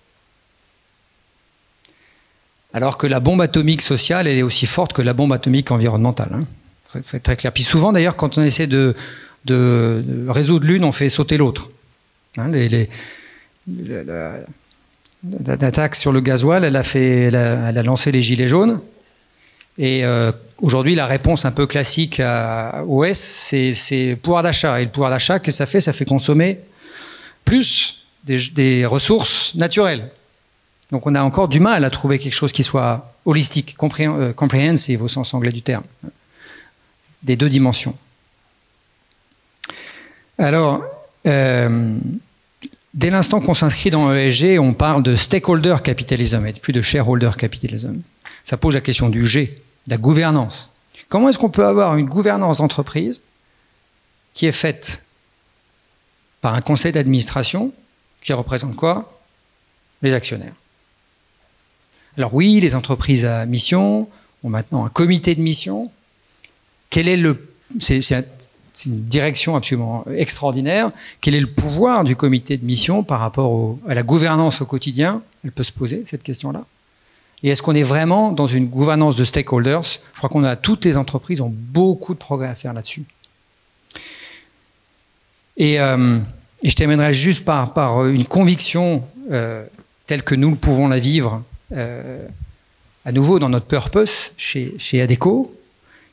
Alors que la bombe atomique sociale, elle est aussi forte que la bombe atomique environnementale. Hein. Ça faut être très clair. Puis souvent, d'ailleurs, quand on essaie de résoudre l'une, on fait sauter l'autre. Hein, la taxe sur le gasoil, elle a lancé les gilets jaunes. Et aujourd'hui, la réponse un peu classique au S, c'est pouvoir d'achat. Et le pouvoir d'achat, qu'est-ce que ça fait ? Ça fait consommer plus des ressources naturelles. Donc on a encore du mal à trouver quelque chose qui soit holistique, comprehensive au sens anglais du terme, des 2 dimensions. Alors, dès l'instant qu'on s'inscrit dans l'ESG, on parle de stakeholder capitalism et plus de shareholder capitalism. Ça pose la question du G, de la gouvernance. Comment est-ce qu'on peut avoir une gouvernance d'entreprise qui est faite par un conseil d'administration qui représente quoi ? Les actionnaires. Alors oui, les entreprises à mission ont maintenant un comité de mission. C'est une direction absolument extraordinaire. Quel est le pouvoir du comité de mission par rapport à la gouvernance au quotidien ? Elle peut se poser cette question-là. Et est-ce qu'on est vraiment dans une gouvernance de stakeholders ? Je crois toutes les entreprises ont beaucoup de progrès à faire là-dessus. Et je terminerai juste par une conviction telle que nous pouvons la vivre à nouveau dans notre purpose chez Adecco,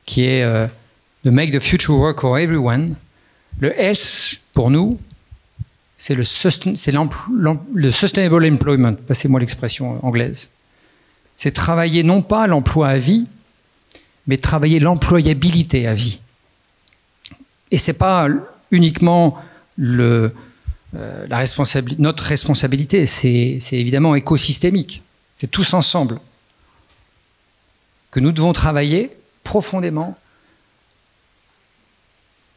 qui est de make the future work for everyone. Le S, pour nous, c'est le sustainable employment, passez-moi l'expression anglaise. C'est travailler non pas l'emploi à vie, mais travailler l'employabilité à vie. Et ce n'est pas uniquement notre responsabilité, c'est évidemment écosystémique. C'est tous ensemble que nous devons travailler profondément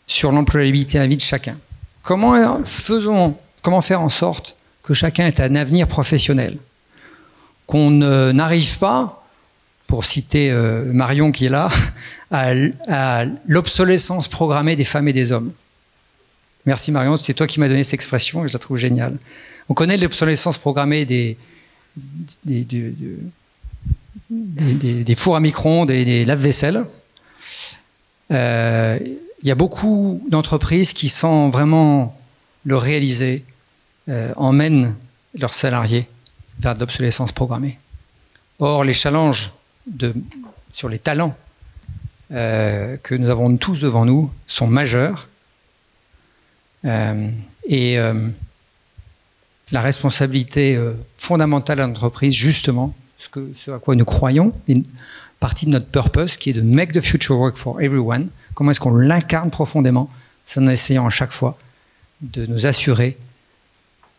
sur l'employabilité à vie de chacun. Comment faire en sorte que chacun ait un avenir professionnel qu'on n'arrive pas, pour citer Marion qui est là, à l'obsolescence programmée des femmes et des hommes. Merci Marion, c'est toi qui m'as donné cette expression et je la trouve géniale. On connaît l'obsolescence programmée des fours à micro-ondes et des lave-vaisselle. Il y a beaucoup d'entreprises qui, sans vraiment le réaliser, emmènent leurs salariés vers de l'obsolescence programmée. Or, les challenges sur les talents que nous avons tous devant nous sont majeurs. La responsabilité fondamentale de l'entreprise, justement, ce à quoi nous croyons, une partie de notre purpose, qui est de make the future work for everyone. Comment est-ce qu'on l'incarne profondément? C'est en essayant à chaque fois de nous assurer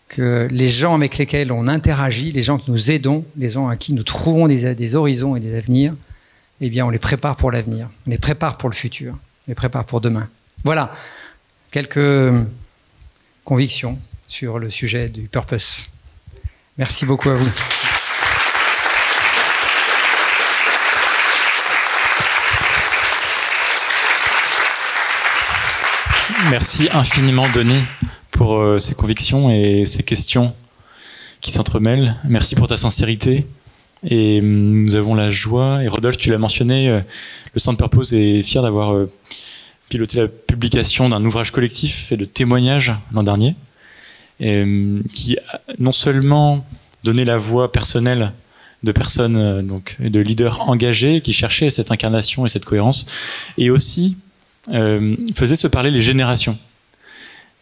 que les gens avec lesquels on interagit, les gens que nous aidons, les gens à qui nous trouvons des horizons et des avenirs, eh bien, on les prépare pour l'avenir, on les prépare pour le futur, on les prépare pour demain. Voilà, quelques convictions sur le sujet du purpose. Merci beaucoup à vous. Merci infiniment, Denis, pour ces convictions et ces questions qui s'entremêlent. Merci pour ta sincérité. Et nous avons la joie, et Rodolphe, tu l'as mentionné, le Centre Purpose est fier d'avoir piloté la publication d'un ouvrage collectif et de témoignages l'an dernier, qui a non seulement donné la voix personnelle de personnes, donc de leaders engagés qui cherchaient cette incarnation et cette cohérence, et aussi faisait se parler les générations.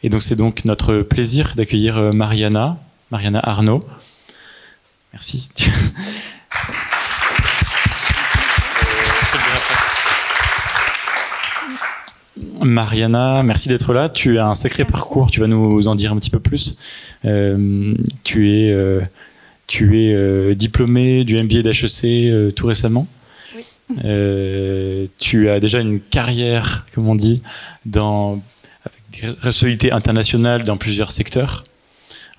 Et donc c'est donc notre plaisir d'accueillir Mariana Arnaud. Merci. Mariana, merci d'être là. Tu as un sacré parcours, tu vas nous en dire un petit peu plus. Tu es diplômée du MBA d'HEC tout récemment. Oui. Tu as déjà une carrière, comme on dit, avec des responsabilités internationales dans plusieurs secteurs,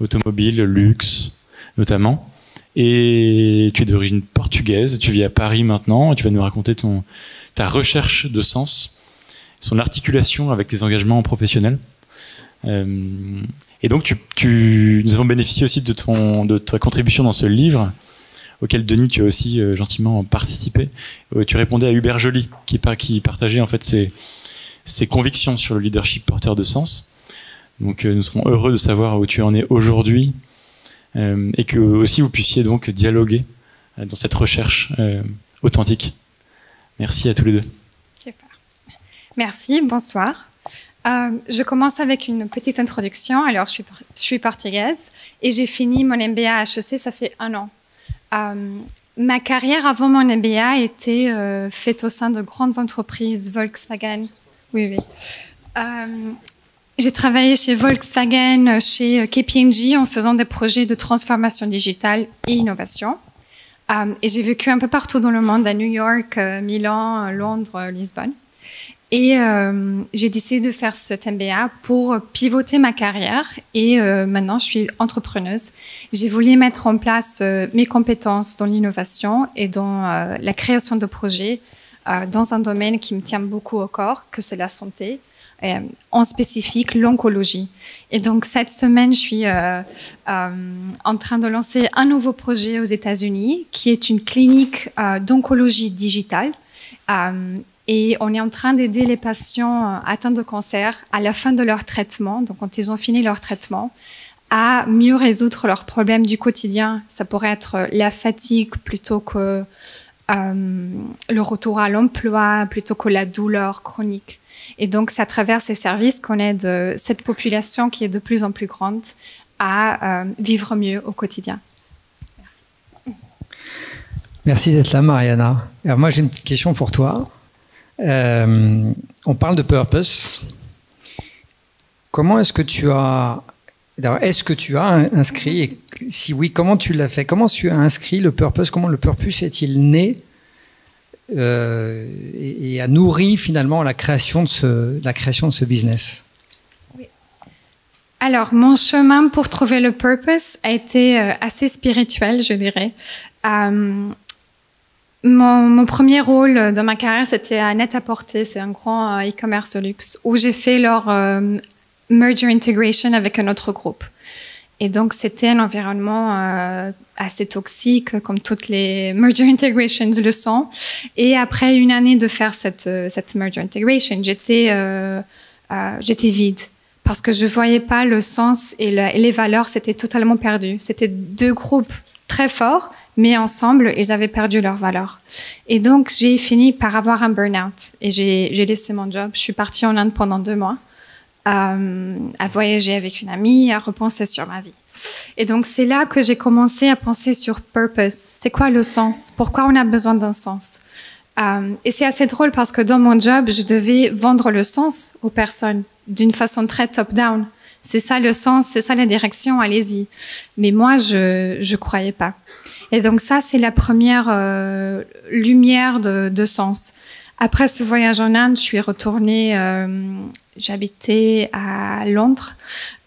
automobile, luxe notamment. Et tu es d'origine portugaise, tu vis à Paris maintenant, et tu vas nous raconter ta recherche de sens, son articulation avec tes engagements professionnels. Et donc nous avons bénéficié aussi de ta contribution dans ce livre, auquel Denis, tu as aussi gentiment participé. Tu répondais à Hubert Joly, qui partageait en fait ses convictions sur le leadership porteur de sens. Donc nous serons heureux de savoir où tu en es aujourd'hui, et que aussi vous puissiez donc dialoguer dans cette recherche authentique. Merci à tous les deux. Super. Merci, bonsoir. Je commence avec une petite introduction. Alors, je suis portugaise et j'ai fini mon MBA à HEC, ça fait 1 an. Ma carrière avant mon MBA était faite au sein de grandes entreprises, Volkswagen. Oui. J'ai travaillé chez Volkswagen, chez KPMG en faisant des projets de transformation digitale et innovation. Et j'ai vécu un peu partout dans le monde, à New York, Milan, Londres, Lisbonne. Et j'ai décidé de faire cet MBA pour pivoter ma carrière. Et maintenant, je suis entrepreneuse. J'ai voulu mettre en place mes compétences dans l'innovation et dans la création de projets dans un domaine qui me tient beaucoup au corps, que c'est la santé. En spécifique l'oncologie. Et donc cette semaine, je suis en train de lancer un nouveau projet aux États-Unis qui est une clinique d'oncologie digitale. Et on est en train d'aider les patients atteints de cancer à la fin de leur traitement, donc quand ils ont fini leur traitement, à mieux résoudre leurs problèmes du quotidien. Ça pourrait être la fatigue plutôt que le retour à l'emploi, plutôt que la douleur chronique. Et donc, c'est à travers ces services qu'on aide cette population qui est de plus en plus grande à vivre mieux au quotidien. Merci. Merci d'être là, Mariana. Alors moi, j'ai une petite question pour toi. On parle de purpose. Comment est-ce que tu as... Est-ce que tu as inscrit, et si oui, comment tu l'as fait? Comment tu as inscrit le purpose? Comment le purpose est-il né et a nourri finalement la création de ce business? Oui. Alors, mon chemin pour trouver le purpose a été assez spirituel, je dirais. Mon premier rôle dans ma carrière, c'était à Net-à-Porter. C'est un grand e-commerce luxe où j'ai fait leur merger integration avec un autre groupe. Et donc, c'était un environnement assez toxique, comme toutes les merger integrations le sont. Et après une année de faire cette merger integration, j'étais vide. Parce que je voyais pas le sens et les valeurs, c'était totalement perdu. C'était deux groupes très forts, mais ensemble, ils avaient perdu leurs valeurs. Et donc, j'ai fini par avoir un burn-out. Et j'ai laissé mon job. Je suis partie en Inde pendant 2 mois, à voyager avec une amie, à repenser sur ma vie. Et donc, c'est là que j'ai commencé à penser sur purpose. C'est quoi le sens? Pourquoi on a besoin d'un sens? Et c'est assez drôle parce que dans mon job, je devais vendre le sens aux personnes d'une façon très top-down. C'est ça le sens, c'est ça la direction, allez-y. Mais moi, je croyais pas. Et donc ça, c'est la première lumière de sens. Après ce voyage en Inde, je suis retournée, j'habitais à Londres,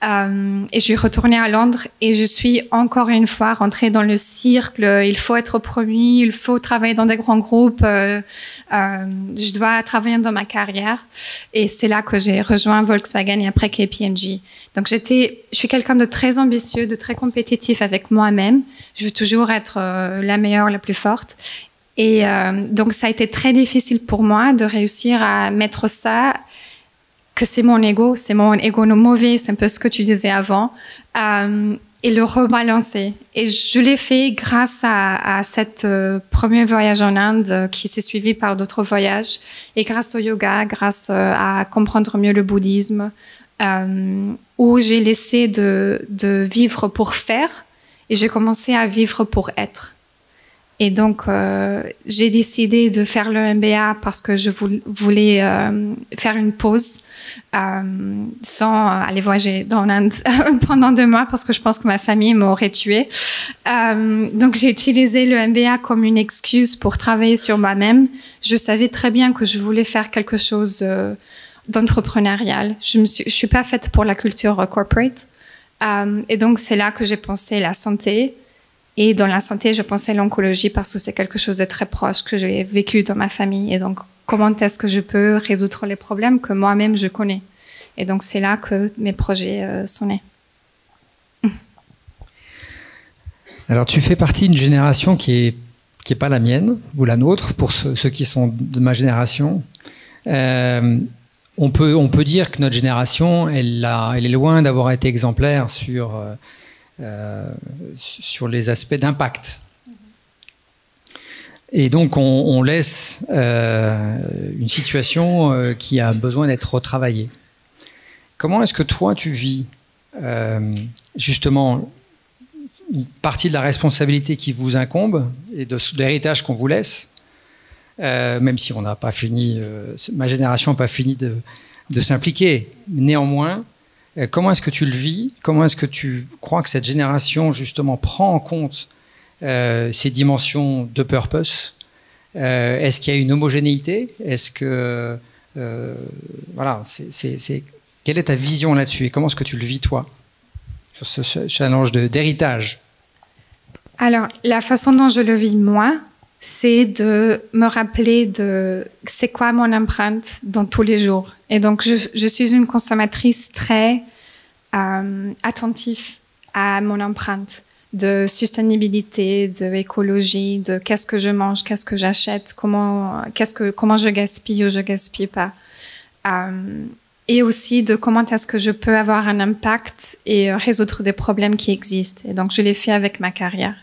et je suis retournée à Londres et je suis encore une fois rentrée dans le cercle. Il faut être promu, il faut travailler dans des grands groupes, je dois travailler dans ma carrière. Et c'est là que j'ai rejoint Volkswagen et après KPMG. Donc je suis quelqu'un de très ambitieux, de très compétitif avec moi-même. Je veux toujours être la meilleure, la plus forte. Et donc, ça a été très difficile pour moi de réussir à mettre ça, que c'est mon ego mauvais, c'est un peu ce que tu disais avant, et le rebalancer. Et je l'ai fait grâce à cette premier voyage en Inde qui s'est suivi par d'autres voyages, et grâce au yoga, grâce à comprendre mieux le bouddhisme, où j'ai laissé de vivre pour faire, et j'ai commencé à vivre pour être. Et donc, j'ai décidé de faire le MBA parce que je voulais faire une pause sans aller voyager dans l'Inde pendant 2 mois parce que je pense que ma famille m'aurait tuée. Donc, j'ai utilisé le MBA comme une excuse pour travailler sur moi-même. Je savais très bien que je voulais faire quelque chose d'entrepreneurial. Je suis pas faite pour la culture corporate. Et donc, c'est là que j'ai pensé la santé. Et dans la santé, je pensais l'oncologie parce que c'est quelque chose de très proche que j'ai vécu dans ma famille. Et donc, comment est-ce que je peux résoudre les problèmes que moi-même je connais? Et donc, c'est là que mes projets sont nés. Alors, tu fais partie d'une génération qui est pas la mienne ou la nôtre, pour ceux qui sont de ma génération. On peut dire que notre génération, elle est loin d'avoir été exemplaire sur les aspects d'impact. Et donc, on laisse une situation qui a besoin d'être retravaillée. Comment est-ce que toi, tu vis justement une partie de la responsabilité qui vous incombe et de l'héritage qu'on vous laisse, même si on n'a pas fini, ma génération n'a pas fini de s'impliquer. Néanmoins, comment est-ce que tu le vis? Comment est-ce que tu crois que cette génération, justement, prend en compte ces dimensions de purpose? Est-ce qu'il y a une homogénéité? Est-ce que... voilà, quelle est ta vision là-dessus? Et comment est-ce que tu le vis, toi, sur ce challenge d'héritage? Alors, la façon dont je le vis, moi, c'est de me rappeler c'est quoi mon empreinte dans tous les jours. Et donc, je suis une consommatrice très attentive à mon empreinte de sustainabilité, de écologie, de qu'est-ce que je mange, qu'est-ce que j'achète, comment je gaspille ou je gaspille pas. Et aussi de comment est-ce que je peux avoir un impact et résoudre des problèmes qui existent. Et donc, je l'ai fait avec ma carrière.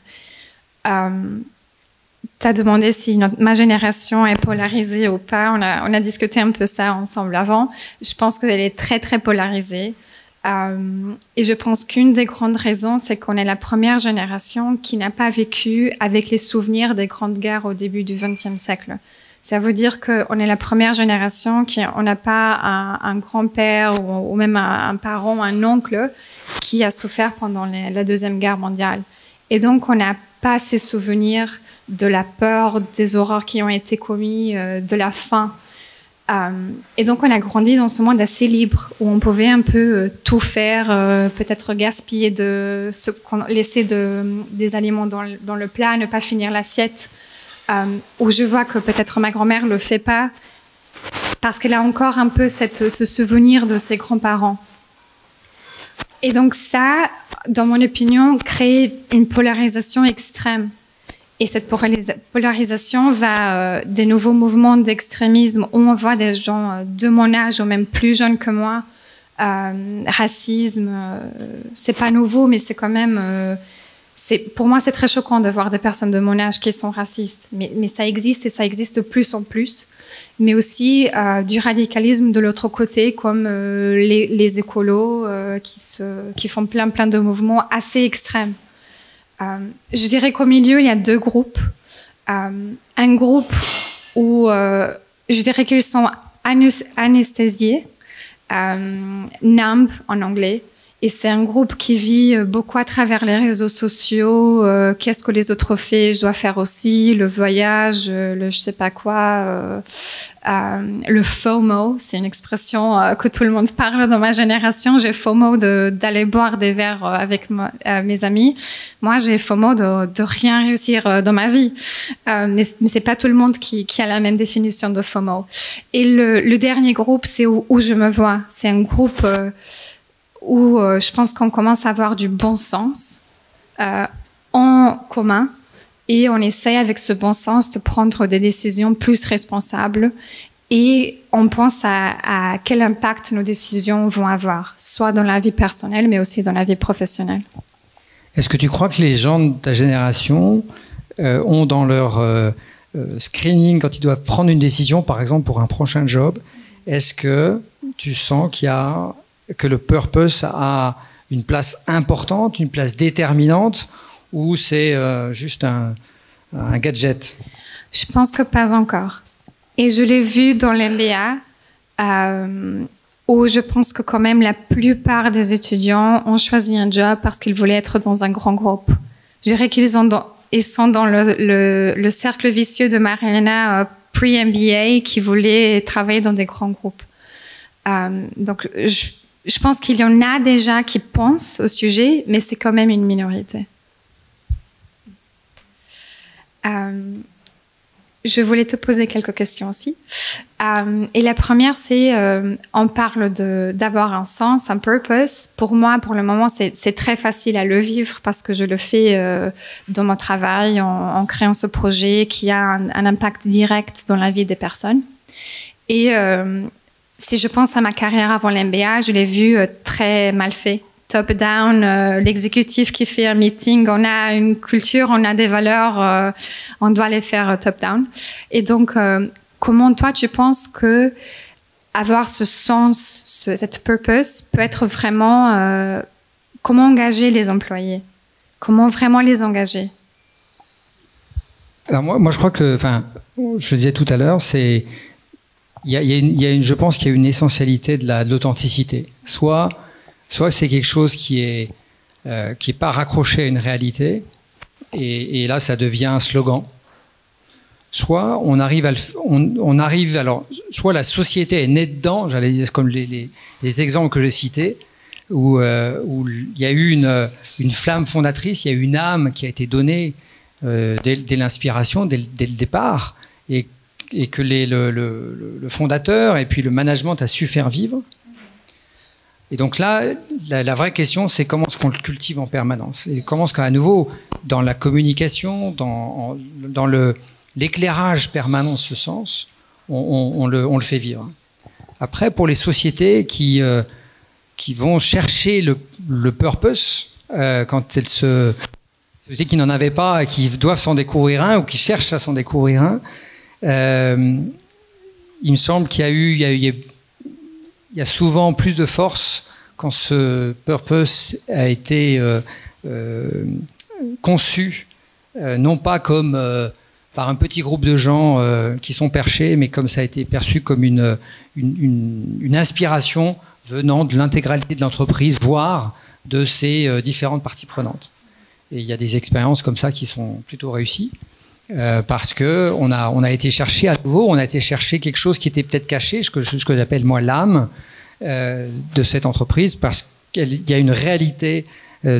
Tu as demandé si ma génération est polarisée ou pas. On a discuté un peu ça ensemble avant. Je pense qu'elle est très, très polarisée. Et je pense qu'une des grandes raisons, c'est qu'on est la première génération qui n'a pas vécu avec les souvenirs des grandes guerres au début du XXe siècle. Ça veut dire qu'on est la première génération on n'a pas un grand-père ou même un parent, un oncle qui a souffert pendant la Deuxième Guerre mondiale. Et donc, on n'a pas ces souvenirs de la peur, des horreurs qui ont été commises, de la faim. Et donc, on a grandi dans ce monde assez libre où on pouvait un peu tout faire, peut-être gaspiller laisser des aliments dans le plat, ne pas finir l'assiette. Où je vois que peut-être ma grand-mère le fait pas parce qu'elle a encore un peu ce souvenir de ses grands-parents. Et donc ça, dans mon opinion, crée une polarisation extrême. Et cette polarisation va des nouveaux mouvements d'extrémisme où on voit des gens de mon âge ou même plus jeunes que moi, racisme, c'est pas nouveau, mais c'est quand même... pour moi, c'est très choquant de voir des personnes de mon âge qui sont racistes. Mais ça existe et ça existe de plus en plus. Mais aussi du radicalisme de l'autre côté, comme les écolos qui font plein de mouvements assez extrêmes. Je dirais qu'au milieu, il y a deux groupes. Un groupe où je dirais qu'ils sont anesthésiés, numb en anglais. Et c'est un groupe qui vit beaucoup à travers les réseaux sociaux. Qu'est-ce que les autres font, je dois faire aussi. Le voyage, le je sais pas quoi. Le FOMO, c'est une expression que tout le monde parle dans ma génération. J'ai FOMO d'aller boire des verres avec mes amis. Moi, j'ai FOMO de rien réussir dans ma vie. Mais c'est pas tout le monde qui a la même définition de FOMO. Et le dernier groupe, c'est où je me vois. C'est un groupe... où je pense qu'on commence à avoir du bon sens en commun et on essaie avec ce bon sens de prendre des décisions plus responsables et on pense à quel impact nos décisions vont avoir, soit dans la vie personnelle mais aussi dans la vie professionnelle. Est-ce que tu crois que les gens de ta génération ont dans leur screening, quand ils doivent prendre une décision, par exemple pour un prochain job, est-ce que tu sens que le purpose a une place importante, une place déterminante, ou c'est juste un gadget? Je pense que pas encore. Et je l'ai vu dans l'MBA, où je pense que quand même la plupart des étudiants ont choisi un job parce qu'ils voulaient être dans un grand groupe. Je dirais qu'ils sont dans le cercle vicieux de Mariana pre-MBA qui voulait travailler dans des grands groupes. Donc, je pense qu'il y en a déjà qui pensent au sujet, mais c'est quand même une minorité. Je voulais te poser quelques questions aussi. Et la première, c'est, on parle d'avoir un sens, un purpose. Pour moi, pour le moment, c'est très facile à le vivre parce que je le fais dans mon travail, en créant ce projet qui a un impact direct dans la vie des personnes. Et si je pense à ma carrière avant l'MBA, je l'ai vu très mal fait. Top-down, l'exécutif qui fait un meeting, on a une culture, on a des valeurs, on doit les faire top-down. Et donc, comment toi, tu penses que avoir ce sens, cette purpose peut être vraiment... comment engager les employés? Comment vraiment les engager? Alors moi, je crois que... Enfin, je le disais tout à l'heure, c'est... je pense qu'il y a une essentialité de l'authenticité. Soit c'est quelque chose qui est pas raccroché à une réalité, et là ça devient un slogan. Soit on arrive alors soit la société est née dedans, j'allais dire comme les exemples que j'ai cités, où il y a eu une flamme fondatrice, il y a eu une âme qui a été donnée dès l'inspiration, dès le départ, et que le fondateur et puis le management a su faire vivre. Et donc là, la vraie question, c'est comment est-ce qu'on le cultive en permanence, et comment est-ce qu'à nouveau, dans la communication, dans l'éclairage permanent de ce sens, on le fait vivre. Après, pour les sociétés qui vont chercher le purpose, quand elles sociétés qui n'en avaient pas et qui doivent s'en découvrir un, ou qui cherchent à s'en découvrir un, il me semble qu'il y a souvent plus de force quand ce purpose a été conçu, non pas comme par un petit groupe de gens qui sont perchés, mais comme ça a été perçu comme une inspiration venant de l'intégralité de l'entreprise, voire de ses différentes parties prenantes. Et il y a des expériences comme ça qui sont plutôt réussies. parce que on a été chercher à nouveau, on a été chercher quelque chose qui était peut-être caché, ce que j'appelle moi l'âme de cette entreprise, parce qu'il y a une réalité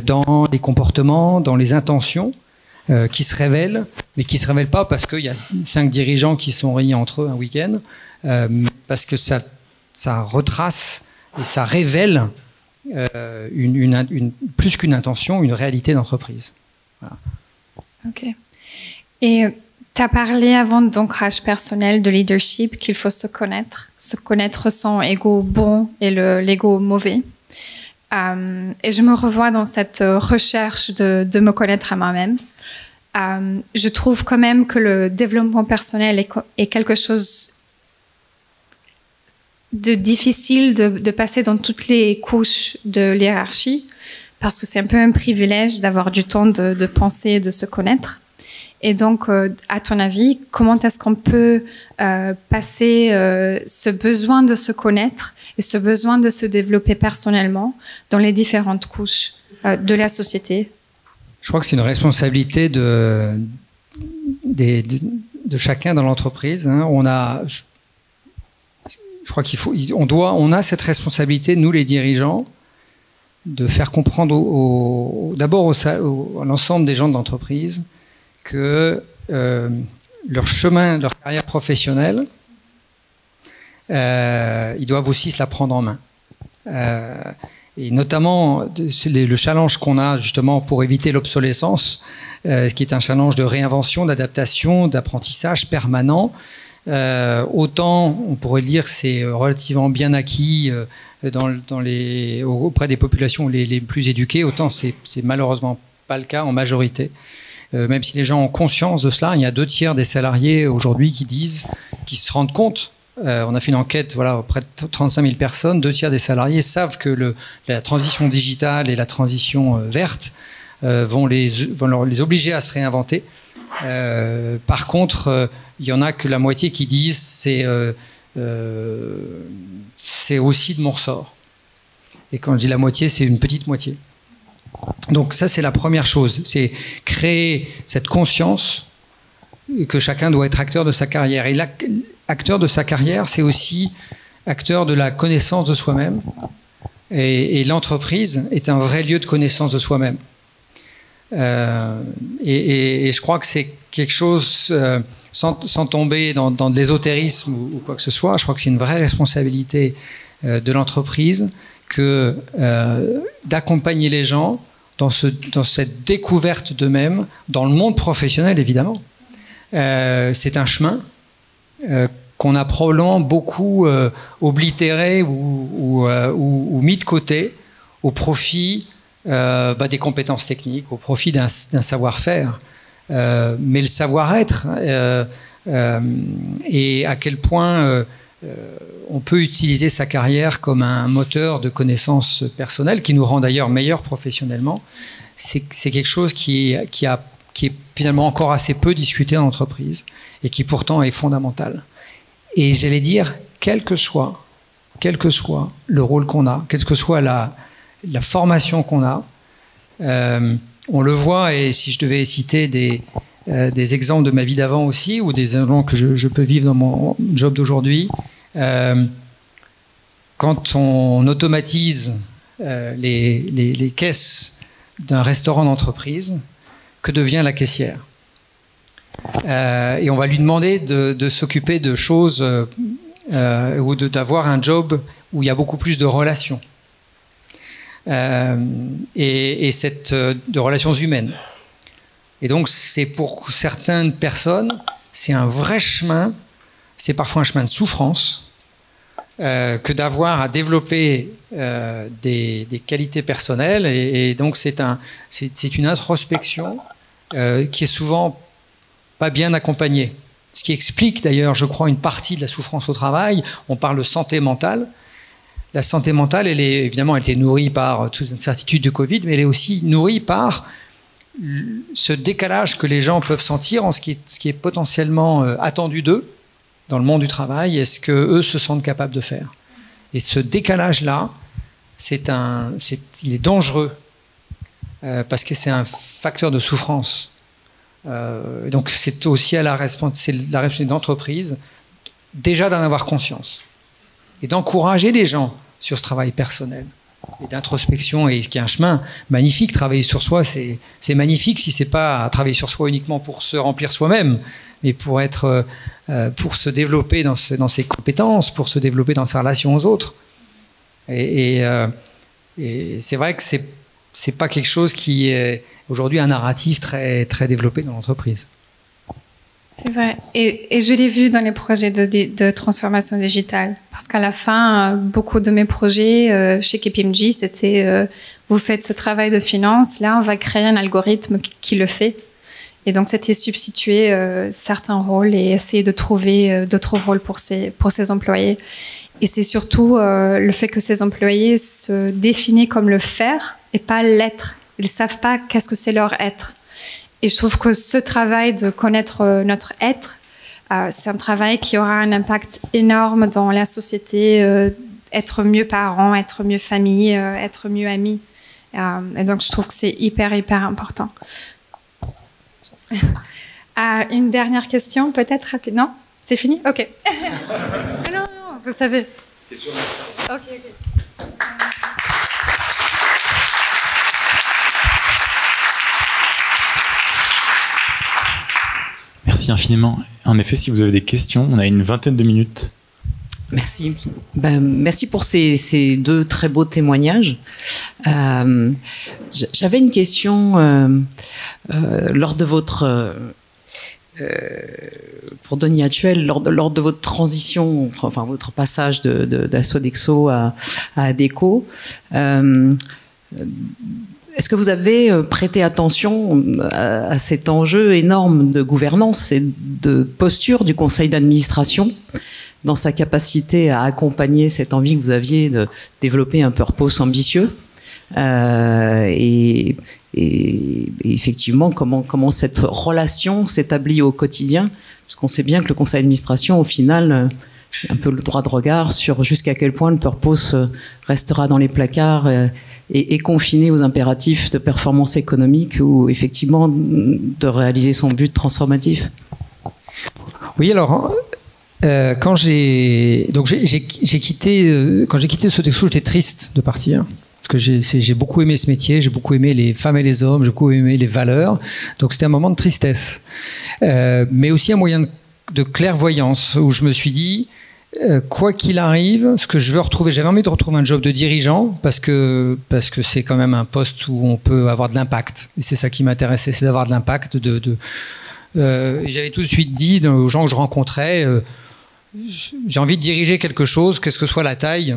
dans les comportements, dans les intentions qui se révèlent, mais qui se révèlent pas parce qu'il y a 5 dirigeants qui sont réunis entre eux un week-end, parce que ça retrace et ça révèle plus qu'une intention, une réalité d'entreprise. Voilà. Ok. Et tu as parlé avant d'ancrage personnel, de leadership, qu'il faut se connaître son ego bon et l'ego mauvais. Et je me revois dans cette recherche de me connaître à moi-même. Je trouve quand même que le développement personnel est quelque chose de difficile de passer dans toutes les couches de l'hiérarchie, parce que c'est un peu un privilège d'avoir du temps de penser et de se connaître. Et donc, à ton avis, comment est-ce qu'on peut passer ce besoin de se connaître et ce besoin de se développer personnellement dans les différentes couches de la société? Je crois que c'est une responsabilité de chacun dans l'entreprise. Hein. Je crois on a cette responsabilité, nous les dirigeants, de faire comprendre d'abord à l'ensemble des gens de l'entreprise que leur chemin, leur carrière professionnelle, ils doivent aussi se la prendre en main. Et notamment, c'est le challenge qu'on a justement pour éviter l'obsolescence, ce qui est un challenge de réinvention, d'adaptation, d'apprentissage permanent. Autant, on pourrait dire, c'est relativement bien acquis auprès des populations les plus éduquées, autant c'est malheureusement pas le cas en majorité. Même si les gens ont conscience de cela, il y a 2/3 des salariés aujourd'hui qui se rendent compte. On a fait une enquête auprès de 35 000 personnes, 2/3 des salariés savent que la transition digitale et la transition verte vont les obliger à se réinventer. Par contre, il y en a que la moitié qui disent c'est aussi de mon ressort. Et quand je dis la moitié, c'est une petite moitié. Donc ça, c'est la première chose, c'est créer cette conscience que chacun doit être acteur de sa carrière. Et acteur de sa carrière, c'est aussi acteur de la connaissance de soi-même. Et l'entreprise est un vrai lieu de connaissance de soi-même. Et je crois que c'est quelque chose, sans tomber dans de l'ésotérisme ou quoi que ce soit, je crois que c'est une vraie responsabilité de l'entreprise d'accompagner les gens dans cette découverte d'eux-mêmes, dans le monde professionnel évidemment. C'est un chemin qu'on a probablement beaucoup oblitéré ou mis de côté au profit des compétences techniques, au profit d'un savoir-faire. Mais le savoir-être et à quel point on peut utiliser sa carrière comme un moteur de connaissances personnelles qui nous rend d'ailleurs meilleurs professionnellement, c'est quelque chose qui est finalement encore assez peu discuté en entreprise et qui pourtant est fondamental. Et j'allais dire, quel que soit le rôle qu'on a, quelle que soit la formation qu'on a, on le voit, et si je devais citer des exemples de ma vie d'avant aussi, ou des exemples que je peux vivre dans mon job d'aujourd'hui, quand on automatise les caisses d'un restaurant d'entreprise, que devient la caissière? Et on va lui demander de s'occuper de choses ou d'avoir un job où il y a beaucoup plus de relations de relations humaines. Et donc c'est pour certaines personnes, c'est un vrai chemin, c'est parfois un chemin de souffrance que d'avoir à développer des qualités personnelles, et donc c'est une introspection qui est souvent pas bien accompagnée. Ce qui explique d'ailleurs, je crois, une partie de la souffrance au travail. On parle de santé mentale. La santé mentale, elle était nourrie par toute une certitude de Covid, mais elle est aussi nourrie par ce décalage que les gens peuvent sentir en ce qui est potentiellement attendu d'eux dans le monde du travail et ce qu'eux se sentent capables de faire. Et ce décalage-là, il est dangereux parce que c'est un facteur de souffrance Donc c'est aussi la responsabilité d'entreprise déjà d'en avoir conscience et d'encourager les gens sur ce travail personnel et d'introspection, et qui est un chemin magnifique. Travailler sur soi, c'est magnifique si c'est pas travailler sur soi uniquement pour se remplir soi-même, mais pour se développer dans ses compétences, pour se développer dans sa relation aux autres. Et c'est vrai que c'est pas quelque chose qui est aujourd'hui un narratif très très développé dans l'entreprise. C'est vrai. Et je l'ai vu dans les projets de transformation digitale. Parce qu'à la fin, beaucoup de mes projets chez KPMG, c'était vous faites ce travail de finance, là, on va créer un algorithme qui le fait. Et donc, c'était substituer certains rôles et essayer de trouver d'autres rôles pour ces employés. Et c'est surtout le fait que ces employés se définissent comme le faire et pas l'être. Ils ne savent pas qu'est-ce que c'est leur être. Et je trouve que ce travail de connaître notre être, c'est un travail qui aura un impact énorme dans la société, être mieux parents, être mieux famille, être mieux amis. Et donc, je trouve que c'est hyper, hyper important. Une dernière question, peut-être rapide. Non? C'est fini? Ok. Non, vous savez. Question de ça. Ok. Merci infiniment. En effet, si vous avez des questions, on a une vingtaine de minutes. Merci. Merci pour ces deux très beaux témoignages. J'avais une question lors de votre... pour Denis Hatchuel, lors de votre transition, enfin votre passage de Sodexo à Adecco, est-ce que vous avez prêté attention à cet enjeu énorme de gouvernance et de posture du conseil d'administration dans sa capacité à accompagner cette envie que vous aviez de développer un purpose ambitieux et effectivement, comment cette relation s'établit au quotidien, parce qu'on sait bien que le conseil d'administration, au final, a un peu le droit de regard sur jusqu'à quel point le purpose restera dans les placards et confiné aux impératifs de performance économique ou effectivement de réaliser son but transformatif. Oui, alors quand j'ai quitté Sodexo, j'étais triste de partir. Parce que j'ai beaucoup aimé ce métier, j'ai beaucoup aimé les femmes et les hommes, j'ai beaucoup aimé les valeurs. Donc c'était un moment de tristesse. Mais aussi un moyen de clairvoyance où je me suis dit, quoi qu'il arrive, ce que je veux retrouver, j'avais envie de retrouver un job de dirigeant parce que c'est quand même un poste où on peut avoir de l'impact. Et c'est ça qui m'intéressait, c'est d'avoir de l'impact. J'avais tout de suite dit aux gens que je rencontrais, j'ai envie de diriger quelque chose, qu'est-ce que soit la taille.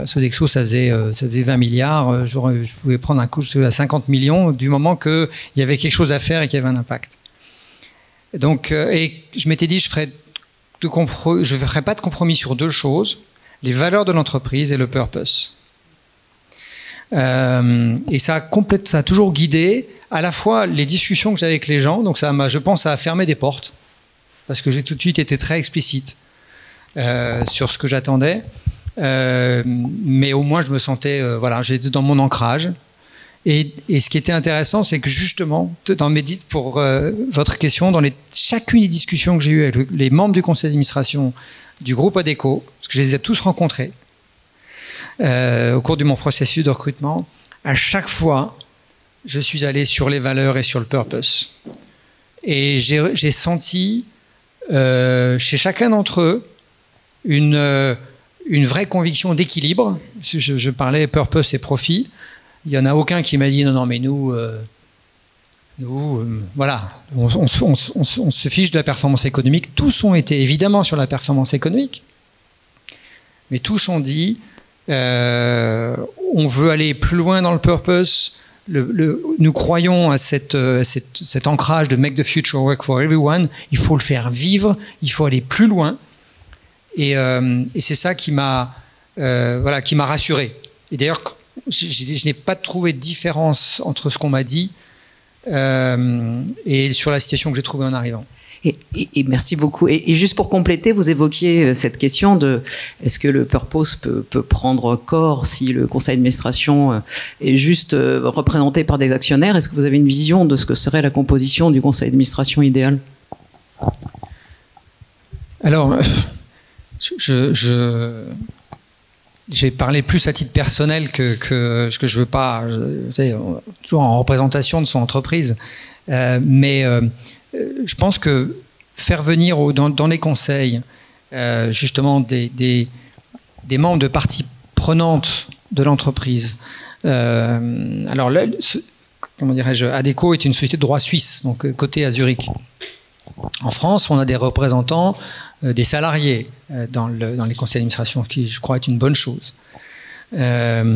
Sodexo, ça faisait 20 milliards. Je pouvais prendre un coach à 50 millions du moment qu'il y avait quelque chose à faire et qu'il y avait un impact. Donc, et je m'étais dit, je ne ferai pas de compromis sur deux choses, les valeurs de l'entreprise et le purpose. Et ça a toujours guidé à la fois les discussions que j'avais avec les gens, donc je pense, ça a fermé des portes. Parce que j'ai tout de suite été très explicite sur ce que j'attendais. Mais au moins, je me sentais... j'étais dans mon ancrage. Et ce qui était intéressant, c'est que justement, pour votre question, dans chacune des discussions que j'ai eues avec les membres du conseil d'administration du groupe Adecco, parce que je les ai tous rencontrés au cours de mon processus de recrutement, à chaque fois, je suis allé sur les valeurs et sur le purpose. Et j'ai senti... chez chacun d'entre eux une vraie conviction d'équilibre. Je parlais purpose et profit. Il n'y en a aucun qui m'a dit non mais nous voilà, on se fiche de la performance économique. Tous ont été évidemment sur la performance économique, mais tous ont dit on veut aller plus loin dans le purpose. Nous croyons à cet ancrage de make the future work for everyone. Il faut le faire vivre, il faut aller plus loin. Et c'est ça qui m'a rassuré. Et d'ailleurs, je n'ai pas trouvé de différence entre ce qu'on m'a dit et sur la situation que j'ai trouvée en arrivant. Et merci beaucoup. Et juste pour compléter, vous évoquiez cette question de est-ce que le purpose peut prendre corps si le conseil d'administration est juste représenté par des actionnaires. Est-ce que vous avez une vision de ce que serait la composition du conseil d'administration idéal? Alors, je vais parler plus à titre personnel que je veux pas, vous savez, toujours en représentation de son entreprise. Mais je pense que faire venir dans les conseils justement des membres de parties prenantes de l'entreprise. Alors là, comment dirais-je, Adecco est une société de droit suisse, donc cotée à Zurich. En France, on a des représentants des salariés dans les conseils d'administration, qui je crois est une bonne chose. Voilà,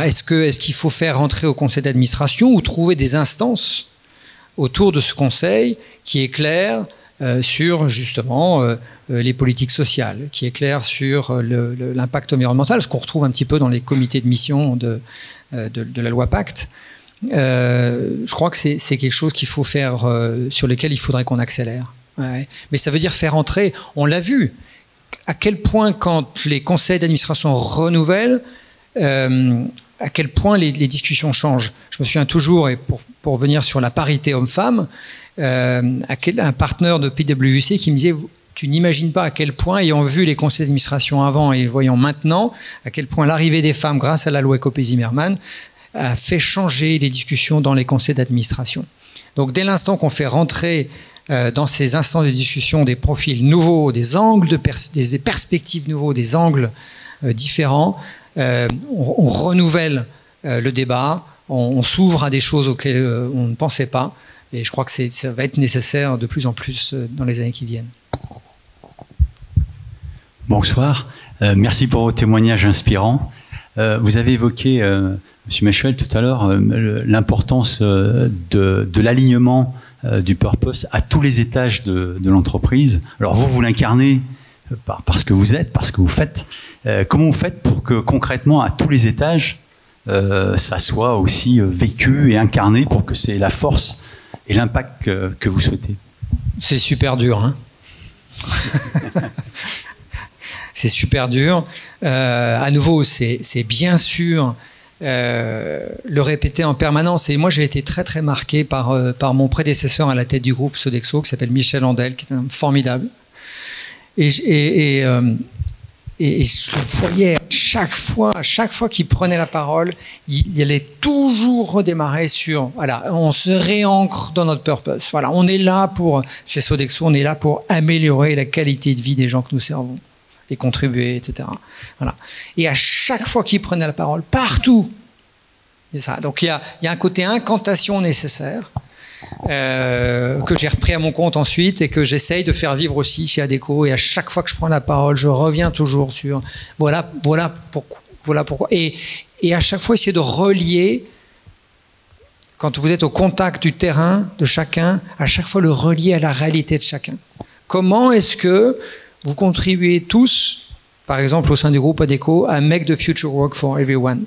est-ce qu'il faut faire rentrer au conseil d'administration ou trouver des instances autour de ce conseil qui éclairent sur justement les politiques sociales, qui éclairent sur l'impact environnemental, ce qu'on retrouve un petit peu dans les comités de mission de la loi Pacte. Je crois que c'est quelque chose qu'il faut faire, sur lequel il faudrait qu'on accélère. Ouais. Mais ça veut dire faire entrer, on l'a vu, à quel point quand les conseils d'administration renouvellent, à quel point les discussions changent. Je me souviens toujours, et pour venir sur la parité homme-femme, un partenaire de PwC qui me disait « Tu n'imagines pas à quel point, ayant vu les conseils d'administration avant et voyant maintenant, à quel point l'arrivée des femmes grâce à la loi Copé-Zimmermann a fait changer les discussions dans les conseils d'administration. » Donc dès l'instant qu'on fait rentrer dans ces instants de discussion des profils nouveaux, des angles, des perspectives nouveaux, des angles différents, on renouvelle le débat, on s'ouvre à des choses auxquelles on ne pensait pas. Et je crois que ça va être nécessaire de plus en plus dans les années qui viennent. Bonsoir. Merci pour vos témoignages inspirants. Vous avez évoqué, M. Meschel, tout à l'heure, l'importance de l'alignement du purpose à tous les étages de l'entreprise. Alors vous l'incarnez parce que vous êtes, parce que vous faites. Comment vous faites pour que concrètement, à tous les étages, ça soit aussi vécu et incarné pour que c'est la force et l'impact que vous souhaitez? C'est super dur, hein. C'est super dur. À nouveau, c'est bien sûr le répéter en permanence. Et moi, j'ai été très très marqué par mon prédécesseur à la tête du groupe Sodexo, qui s'appelle Michel Andel, qui est un homme formidable. Et je le voyais chaque fois qu'il prenait la parole, il allait toujours redémarrer sur, voilà, on se réancre dans notre purpose. Voilà, on est là chez Sodexo, on est là pour améliorer la qualité de vie des gens que nous servons et contribuer, etc. Voilà. Et à chaque fois qu'il prenait la parole, partout, c'est ça. Donc il y a un côté incantation nécessaire que j'ai repris à mon compte ensuite et que j'essaye de faire vivre aussi chez Adecco. Et à chaque fois que je prends la parole, je reviens toujours sur voilà pourquoi. Et à chaque fois, essayer de relier, quand vous êtes au contact du terrain de chacun, à chaque fois le relier à la réalité de chacun. Comment est-ce que vous contribuez tous, par exemple au sein du groupe Adecco, à Make the Future Work for Everyone?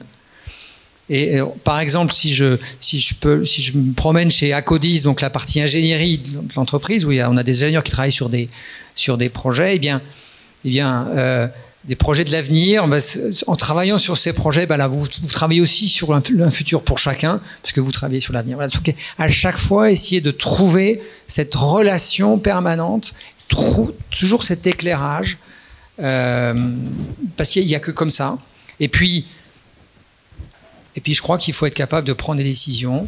Et par exemple, si je me promène chez Acodis, donc la partie ingénierie de l'entreprise, où on a des ingénieurs qui travaillent sur des projets, des projets de l'avenir, en travaillant sur ces projets, là, vous travaillez aussi sur un futur pour chacun, parce que vous travaillez sur l'avenir. Voilà, donc à chaque fois, essayer de trouver cette relation permanente, toujours cet éclairage, parce qu'il n'y a que comme ça. Et puis, je crois qu'il faut être capable de prendre des décisions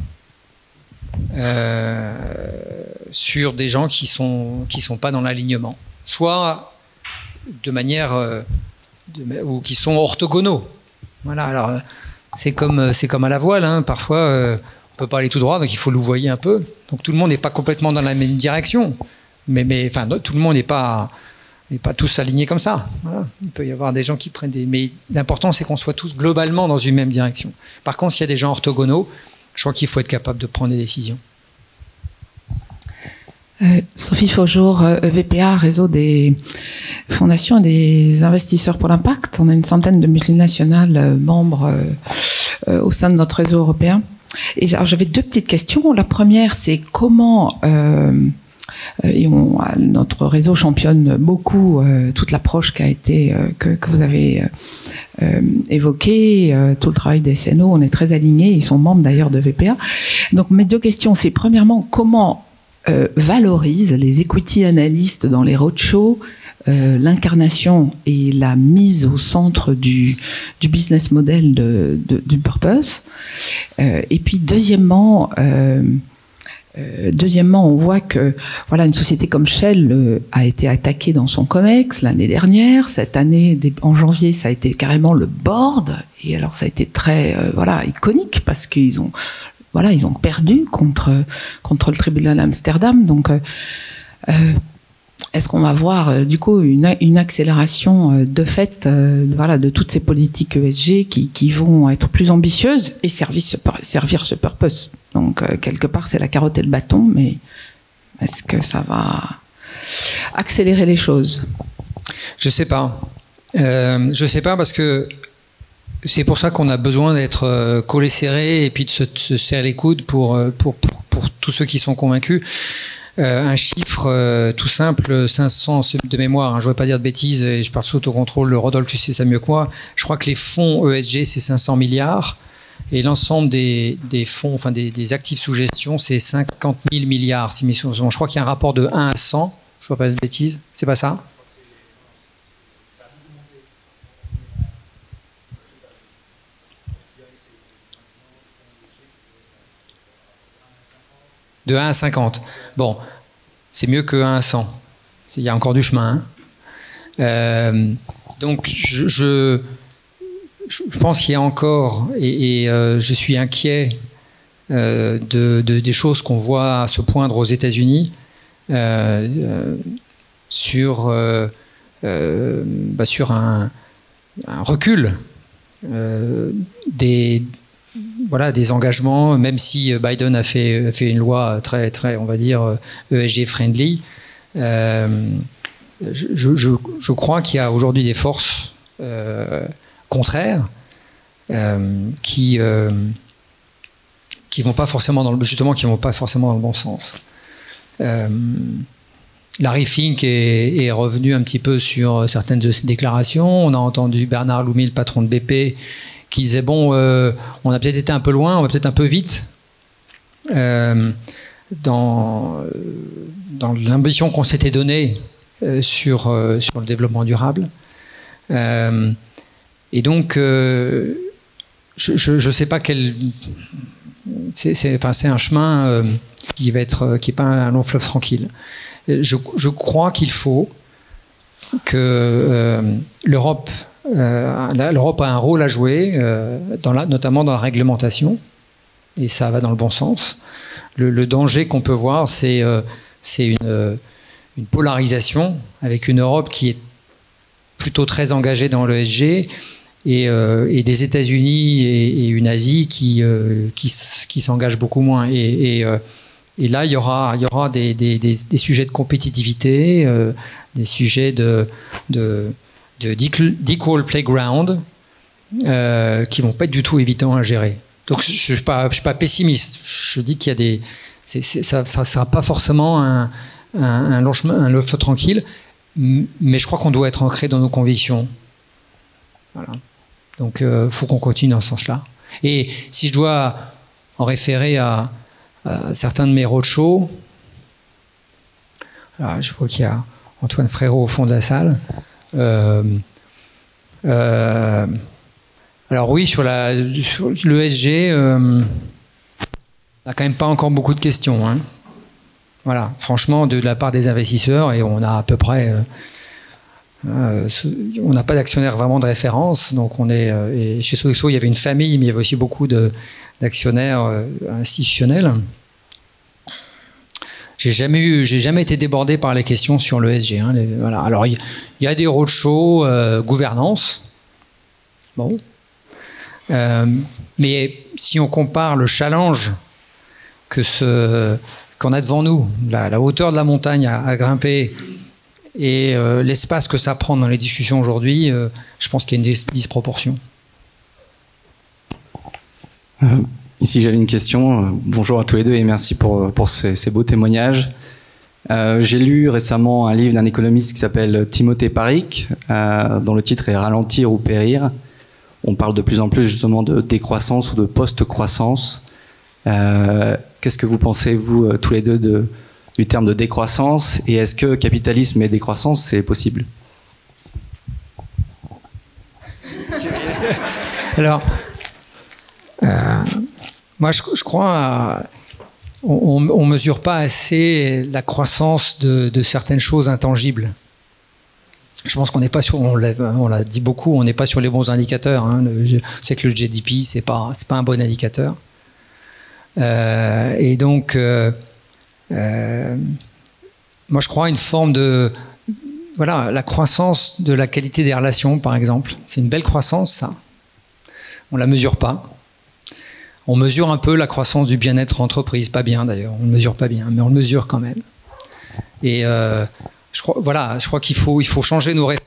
sur des gens qui sont pas dans l'alignement, soit de manière ou qui sont orthogonaux. Voilà. Alors c'est comme à la voile, hein. Parfois on peut pas aller tout droit, donc il faut louvoyer un peu. Donc tout le monde n'est pas complètement dans la même direction, mais enfin tout le monde n'est pas tous alignés comme ça. Voilà. Il peut y avoir des gens qui prennent mais l'important, c'est qu'on soit tous globalement dans une même direction. Par contre, s'il y a des gens orthogonaux, je crois qu'il faut être capable de prendre des décisions. Sophie Faujour, VPA, réseau des fondations et des investisseurs pour l'impact. On a une centaine de multinationales membres au sein de notre réseau européen. Et alors, j'avais 2 petites questions. La première, c'est comment notre réseau championne beaucoup toute l'approche qui a été que vous avez évoquée, tout le travail des SNO. On est très alignés. Ils sont membres d'ailleurs de VPA. Donc mes 2 questions, c'est premièrement comment valorisent les equity analystes dans les roadshows l'incarnation et la mise au centre du business model du Purpose. Et puis deuxièmement, on voit que voilà, une société comme Shell a été attaquée dans son COMEX l'année dernière. Cette année, en janvier, ça a été carrément le board. Et alors, ça a été très iconique parce qu'ils ont perdu contre le tribunal d'Amsterdam. Donc, est-ce qu'on va voir du coup une accélération de fait de toutes ces politiques ESG qui vont être plus ambitieuses et servir ce purpose? Donc quelque part c'est la carotte et le bâton, mais est-ce que ça va accélérer les choses? Je sais pas. Je sais pas parce que c'est pour ça qu'on a besoin d'être collés serrés et puis de se serrer les coudes pour tous ceux qui sont convaincus. Un chiffre tout simple, 500 de mémoire, hein, je ne veux pas dire de bêtises et je parle sous autocontrôle, Rodolphe tu sais ça mieux que moi, je crois que les fonds ESG c'est 500 milliards et l'ensemble des fonds, enfin des actifs sous gestion c'est 50 000 milliards. Je crois qu'il y a un rapport de 1 à 100, je ne veux pas dire de bêtises, c'est pas ça? De 1 à 50. Bon, c'est mieux que 1 à 100. Il y a encore du chemin. Hein. Donc, je pense qu'il y a encore, et je suis inquiet des choses qu'on voit se poindre aux États-Unis sur un recul des engagements, même si Biden a fait une loi très, très, on va dire, ESG friendly. Je crois qu'il y a aujourd'hui des forces contraires qui vont pas forcément dans le bon sens. Larry Fink est revenu un petit peu sur certaines de ses déclarations. On a entendu Bernard Loumi, le patron de BP, qui disait bon, on a peut-être été un peu loin, on va peut-être un peu vite dans l'ambition qu'on s'était donnée sur le développement durable. Et donc, je ne sais pas quel. C'est un chemin qui est pas un long fleuve tranquille. Je crois qu'il faut que l'Europe a un rôle à jouer, notamment dans la réglementation, et ça va dans le bon sens. Le danger qu'on peut voir, c'est une polarisation avec une Europe qui est plutôt très engagée dans l'ESG et des États-Unis et une Asie qui s'engagent beaucoup moins. Et là, il y aura des sujets de compétitivité, des sujets d'equal playground qui vont pas être du tout évidents à gérer. Donc je suis pas pessimiste. Je dis qu'il y a ça sera pas forcément un long fleuve tranquille, mais je crois qu'on doit être ancré dans nos convictions. Voilà. Donc faut qu'on continue dans ce sens-là. Et si je dois en référer à certains de mes roadshows, alors je vois qu'il y a Antoine Frérot au fond de la salle. Alors oui, sur l'ESG, on n'a quand même pas encore beaucoup de questions. Hein. Voilà, franchement, de la part des investisseurs, et on a à peu près, on n'a pas d'actionnaires vraiment de référence. Donc on est, et chez Sodexo, il y avait une famille, mais il y avait aussi beaucoup d'actionnaires institutionnels. J'ai jamais été débordé par les questions sur l'ESG. Hein, voilà. Alors il y a des roadshows gouvernance, bon, mais si on compare le challenge qu'on a devant nous, la hauteur de la montagne à grimper et l'espace que ça prend dans les discussions aujourd'hui, je pense qu'il y a une disproportion. Ici, j'avais une question. Bonjour à tous les deux et merci pour ces beaux témoignages. J'ai lu récemment un livre d'un économiste qui s'appelle Timothée Parikh, dont le titre est « Ralentir ou périr ». On parle de plus en plus justement de décroissance ou de post-croissance. Qu'est-ce que vous pensez, vous, tous les deux, du terme de décroissance, et est-ce que capitalisme et décroissance, c'est possible? Alors, moi, je crois, on mesure pas assez la croissance de certaines choses intangibles. Je pense qu'on n'est pas sur, on l'a dit beaucoup, on n'est pas sur les bons indicateurs. Hein. C'est que le GDP, c'est pas un bon indicateur. Et donc, moi, je crois à une forme de, voilà, la croissance de la qualité des relations, par exemple. C'est une belle croissance, ça. On la mesure pas. On mesure un peu la croissance du bien-être en entreprise, pas bien d'ailleurs. On ne le mesure pas bien, mais on le mesure quand même. Et je crois qu'il faut changer nos réflexes.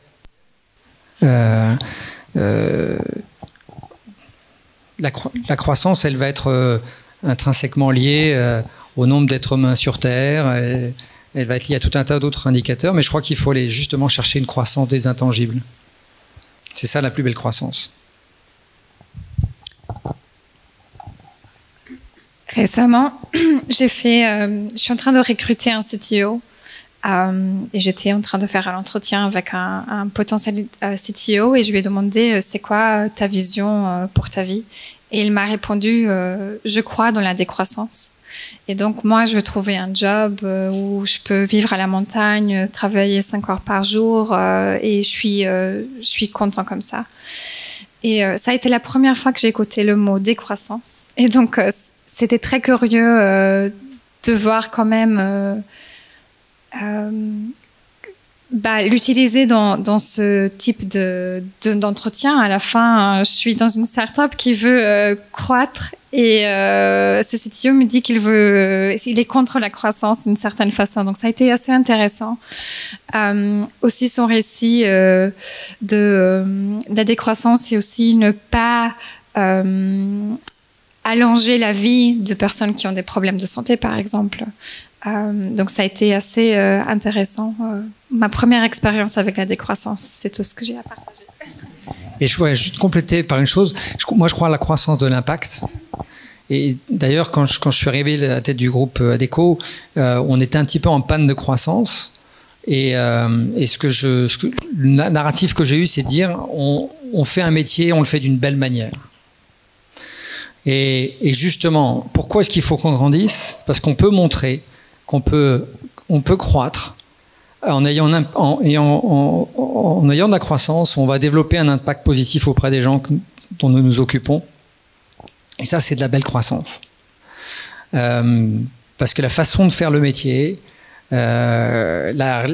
La croissance, elle va être intrinsèquement liée au nombre d'êtres humains sur Terre. Elle va être liée à tout un tas d'autres indicateurs, mais je crois qu'il faut aller justement chercher une croissance des intangibles. C'est ça la plus belle croissance. Récemment, je suis en train de recruter un CTO et j'étais en train de faire un entretien avec un potentiel CTO et je lui ai demandé c'est quoi ta vision pour ta vie, et il m'a répondu je crois dans la décroissance. Et donc moi je veux trouver un job où je peux vivre à la montagne, travailler 5 heures par jour et je suis content comme ça. Et ça a été la première fois que j'ai écouté le mot décroissance, et donc c'était très curieux de voir quand même l'utiliser dans ce type d'entretien. À la fin, je suis dans une start-up qui veut croître et ce CTO me dit il est contre la croissance d'une certaine façon. Donc ça a été assez intéressant. Aussi son récit de la décroissance, c'est aussi ne pas allonger la vie de personnes qui ont des problèmes de santé, par exemple. Donc ça a été assez intéressant. Ma première expérience avec la décroissance, c'est tout ce que j'ai à partager. Et je voudrais juste compléter par une chose. Moi, je crois à la croissance de l'impact. Et d'ailleurs, quand je suis arrivé à la tête du groupe ADECO, on était un petit peu en panne de croissance. Et le narratif que j'ai eu, c'est de dire on fait un métier, on le fait d'une belle manière. Et justement, pourquoi est-ce qu'il faut qu'on grandisse? Parce qu'on peut montrer qu'on peut croître en ayant de la croissance, on va développer un impact positif auprès des gens dont nous nous occupons. Et ça, c'est de la belle croissance. Parce que la façon de faire le métier, la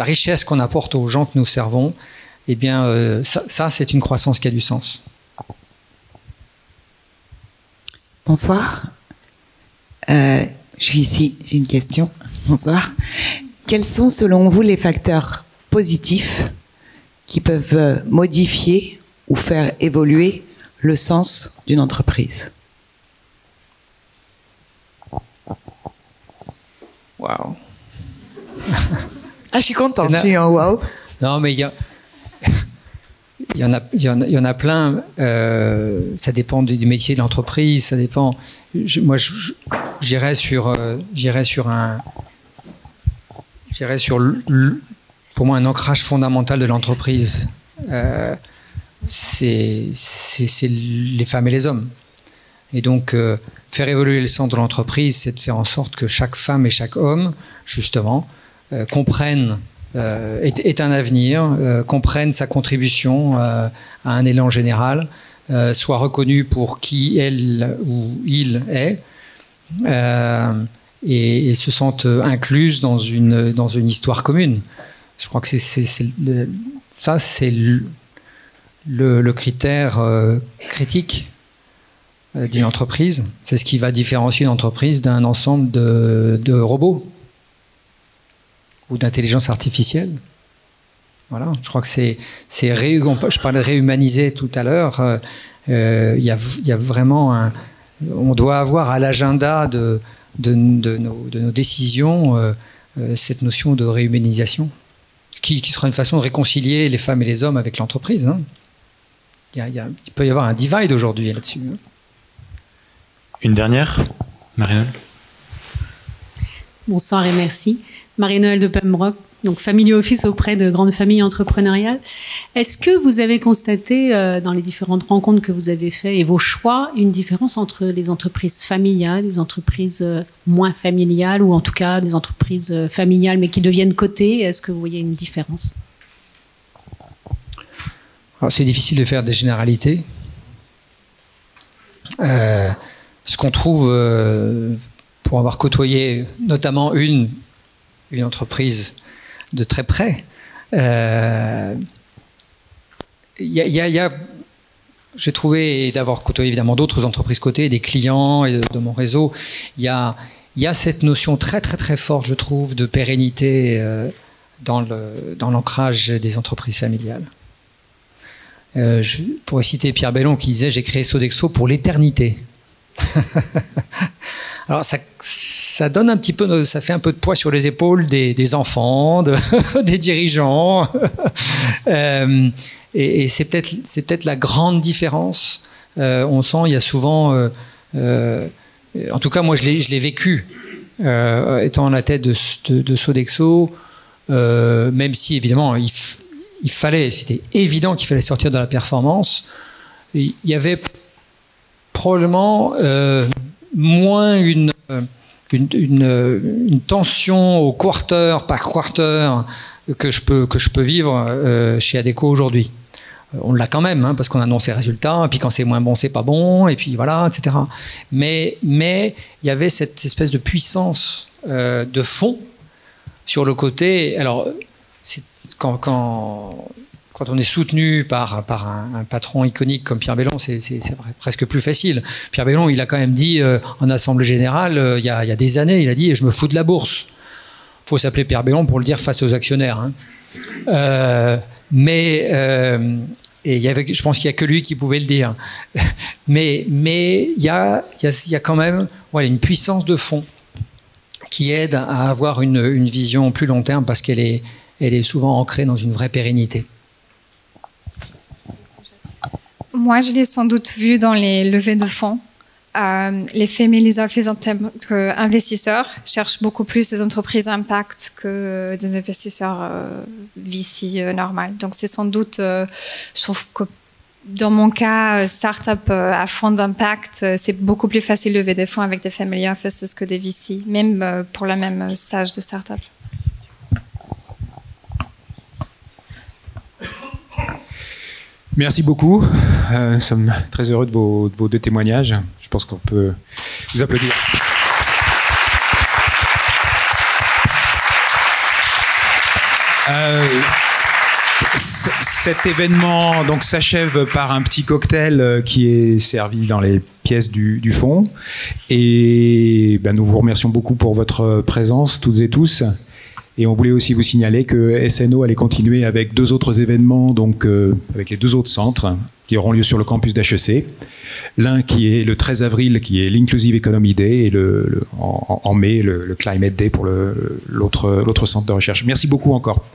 richesse qu'on apporte aux gens que nous servons, eh bien, ça, c'est une croissance qui a du sens. Bonsoir. Je suis ici, j'ai une question. Bonsoir. Quels sont selon vous les facteurs positifs qui peuvent modifier ou faire évoluer le sens d'une entreprise? Waouh. Ah, je suis contente, j'ai un waouh. Non, mais il y en a plein. Ça dépend du métier de l'entreprise. Ça dépend. Moi, j'irais sur pour moi un ancrage fondamental de l'entreprise. C'est les femmes et les hommes. Et donc, faire évoluer le sens de l'entreprise, c'est de faire en sorte que chaque femme et chaque homme, justement, comprennent est un avenir, comprenne sa contribution à un élan général, soit reconnu pour qui elle ou il est, et se sentent incluses dans une histoire commune. Je crois que ça, c'est le critère critique d'une entreprise. C'est ce qui va différencier une entreprise d'un ensemble de robots ou d'intelligence artificielle. Voilà, je crois que je parlais de réhumaniser tout à l'heure. Il y a vraiment on doit avoir à l'agenda de nos décisions cette notion de réhumanisation, qui sera une façon de réconcilier les femmes et les hommes avec l'entreprise. Hein. Il peut y avoir un divide aujourd'hui là-dessus. Une dernière, Marie-Noël. Bonsoir et merci. Marie-Noël de Pembroke, donc Family Office auprès de grandes familles entrepreneuriales. Est-ce que vous avez constaté dans les différentes rencontres que vous avez faites et vos choix une différence entre les entreprises familiales, les entreprises moins familiales ou en tout cas des entreprises familiales mais qui deviennent cotées? Est-ce que vous voyez une différence? Alors, c'est difficile de faire des généralités. Ce qu'on trouve, pour avoir côtoyé notamment une entreprise de très près, j'ai trouvé, et d'avoir côtoyé évidemment d'autres entreprises cotées, des clients et de mon réseau, il y a cette notion très très très forte, je trouve, de pérennité dans l'ancrage des entreprises familiales. Je pourrais citer Pierre Bellon qui disait « J'ai créé Sodexo pour l'éternité ». Alors ça donne un petit peu, ça fait un peu de poids sur les épaules des enfants, des dirigeants, et c'est peut-être la grande différence. On sent, il y a souvent, en tout cas moi je l'ai vécu étant à la tête de Sodexo, même si évidemment il fallait, c'était évident qu'il fallait sortir de la performance. Il y avait probablement moins une tension au quarter par quarter que je peux vivre chez Adecco aujourd'hui. On l'a quand même, hein, parce qu'on annonce les résultats, et puis quand c'est moins bon, c'est pas bon, et puis voilà, etc. Mais il y avait cette espèce de puissance de fond sur le côté. Alors, quand on est soutenu par un patron iconique comme Pierre Bellon, c'est presque plus facile. Pierre Bellon, il a quand même dit en assemblée générale, il y a des années, il a dit « je me fous de la bourse ». Il faut s'appeler Pierre Bellon pour le dire face aux actionnaires. Hein. Et je pense qu'il n'y a que lui qui pouvait le dire. Mais il y a quand même une puissance de fond qui aide à avoir une vision plus long terme parce qu'elle est souvent ancrée dans une vraie pérennité. Moi, je l'ai sans doute vu dans les levées de fonds. Les family office en tant qu'investisseurs cherchent beaucoup plus des entreprises impact que des investisseurs VC normaux. Donc, c'est sans doute, je trouve que dans mon cas, start-up à fond d'impact, c'est beaucoup plus facile de lever des fonds avec des family offices que des VC, même pour le même stage de start-up. Merci beaucoup. Nous sommes très heureux de vos deux témoignages. Je pense qu'on peut vous applaudir. Cet événement donc s'achève par un petit cocktail qui est servi dans les pièces du fond. Et nous vous remercions beaucoup pour votre présence, toutes et tous. Et on voulait aussi vous signaler que SNO allait continuer avec deux autres événements, donc avec les deux autres centres qui auront lieu sur le campus d'HEC. L'un qui est le 13 avril, qui est l'Inclusive Economy Day, et en mai, le Climate Day pour l'autre centre de recherche. Merci beaucoup encore.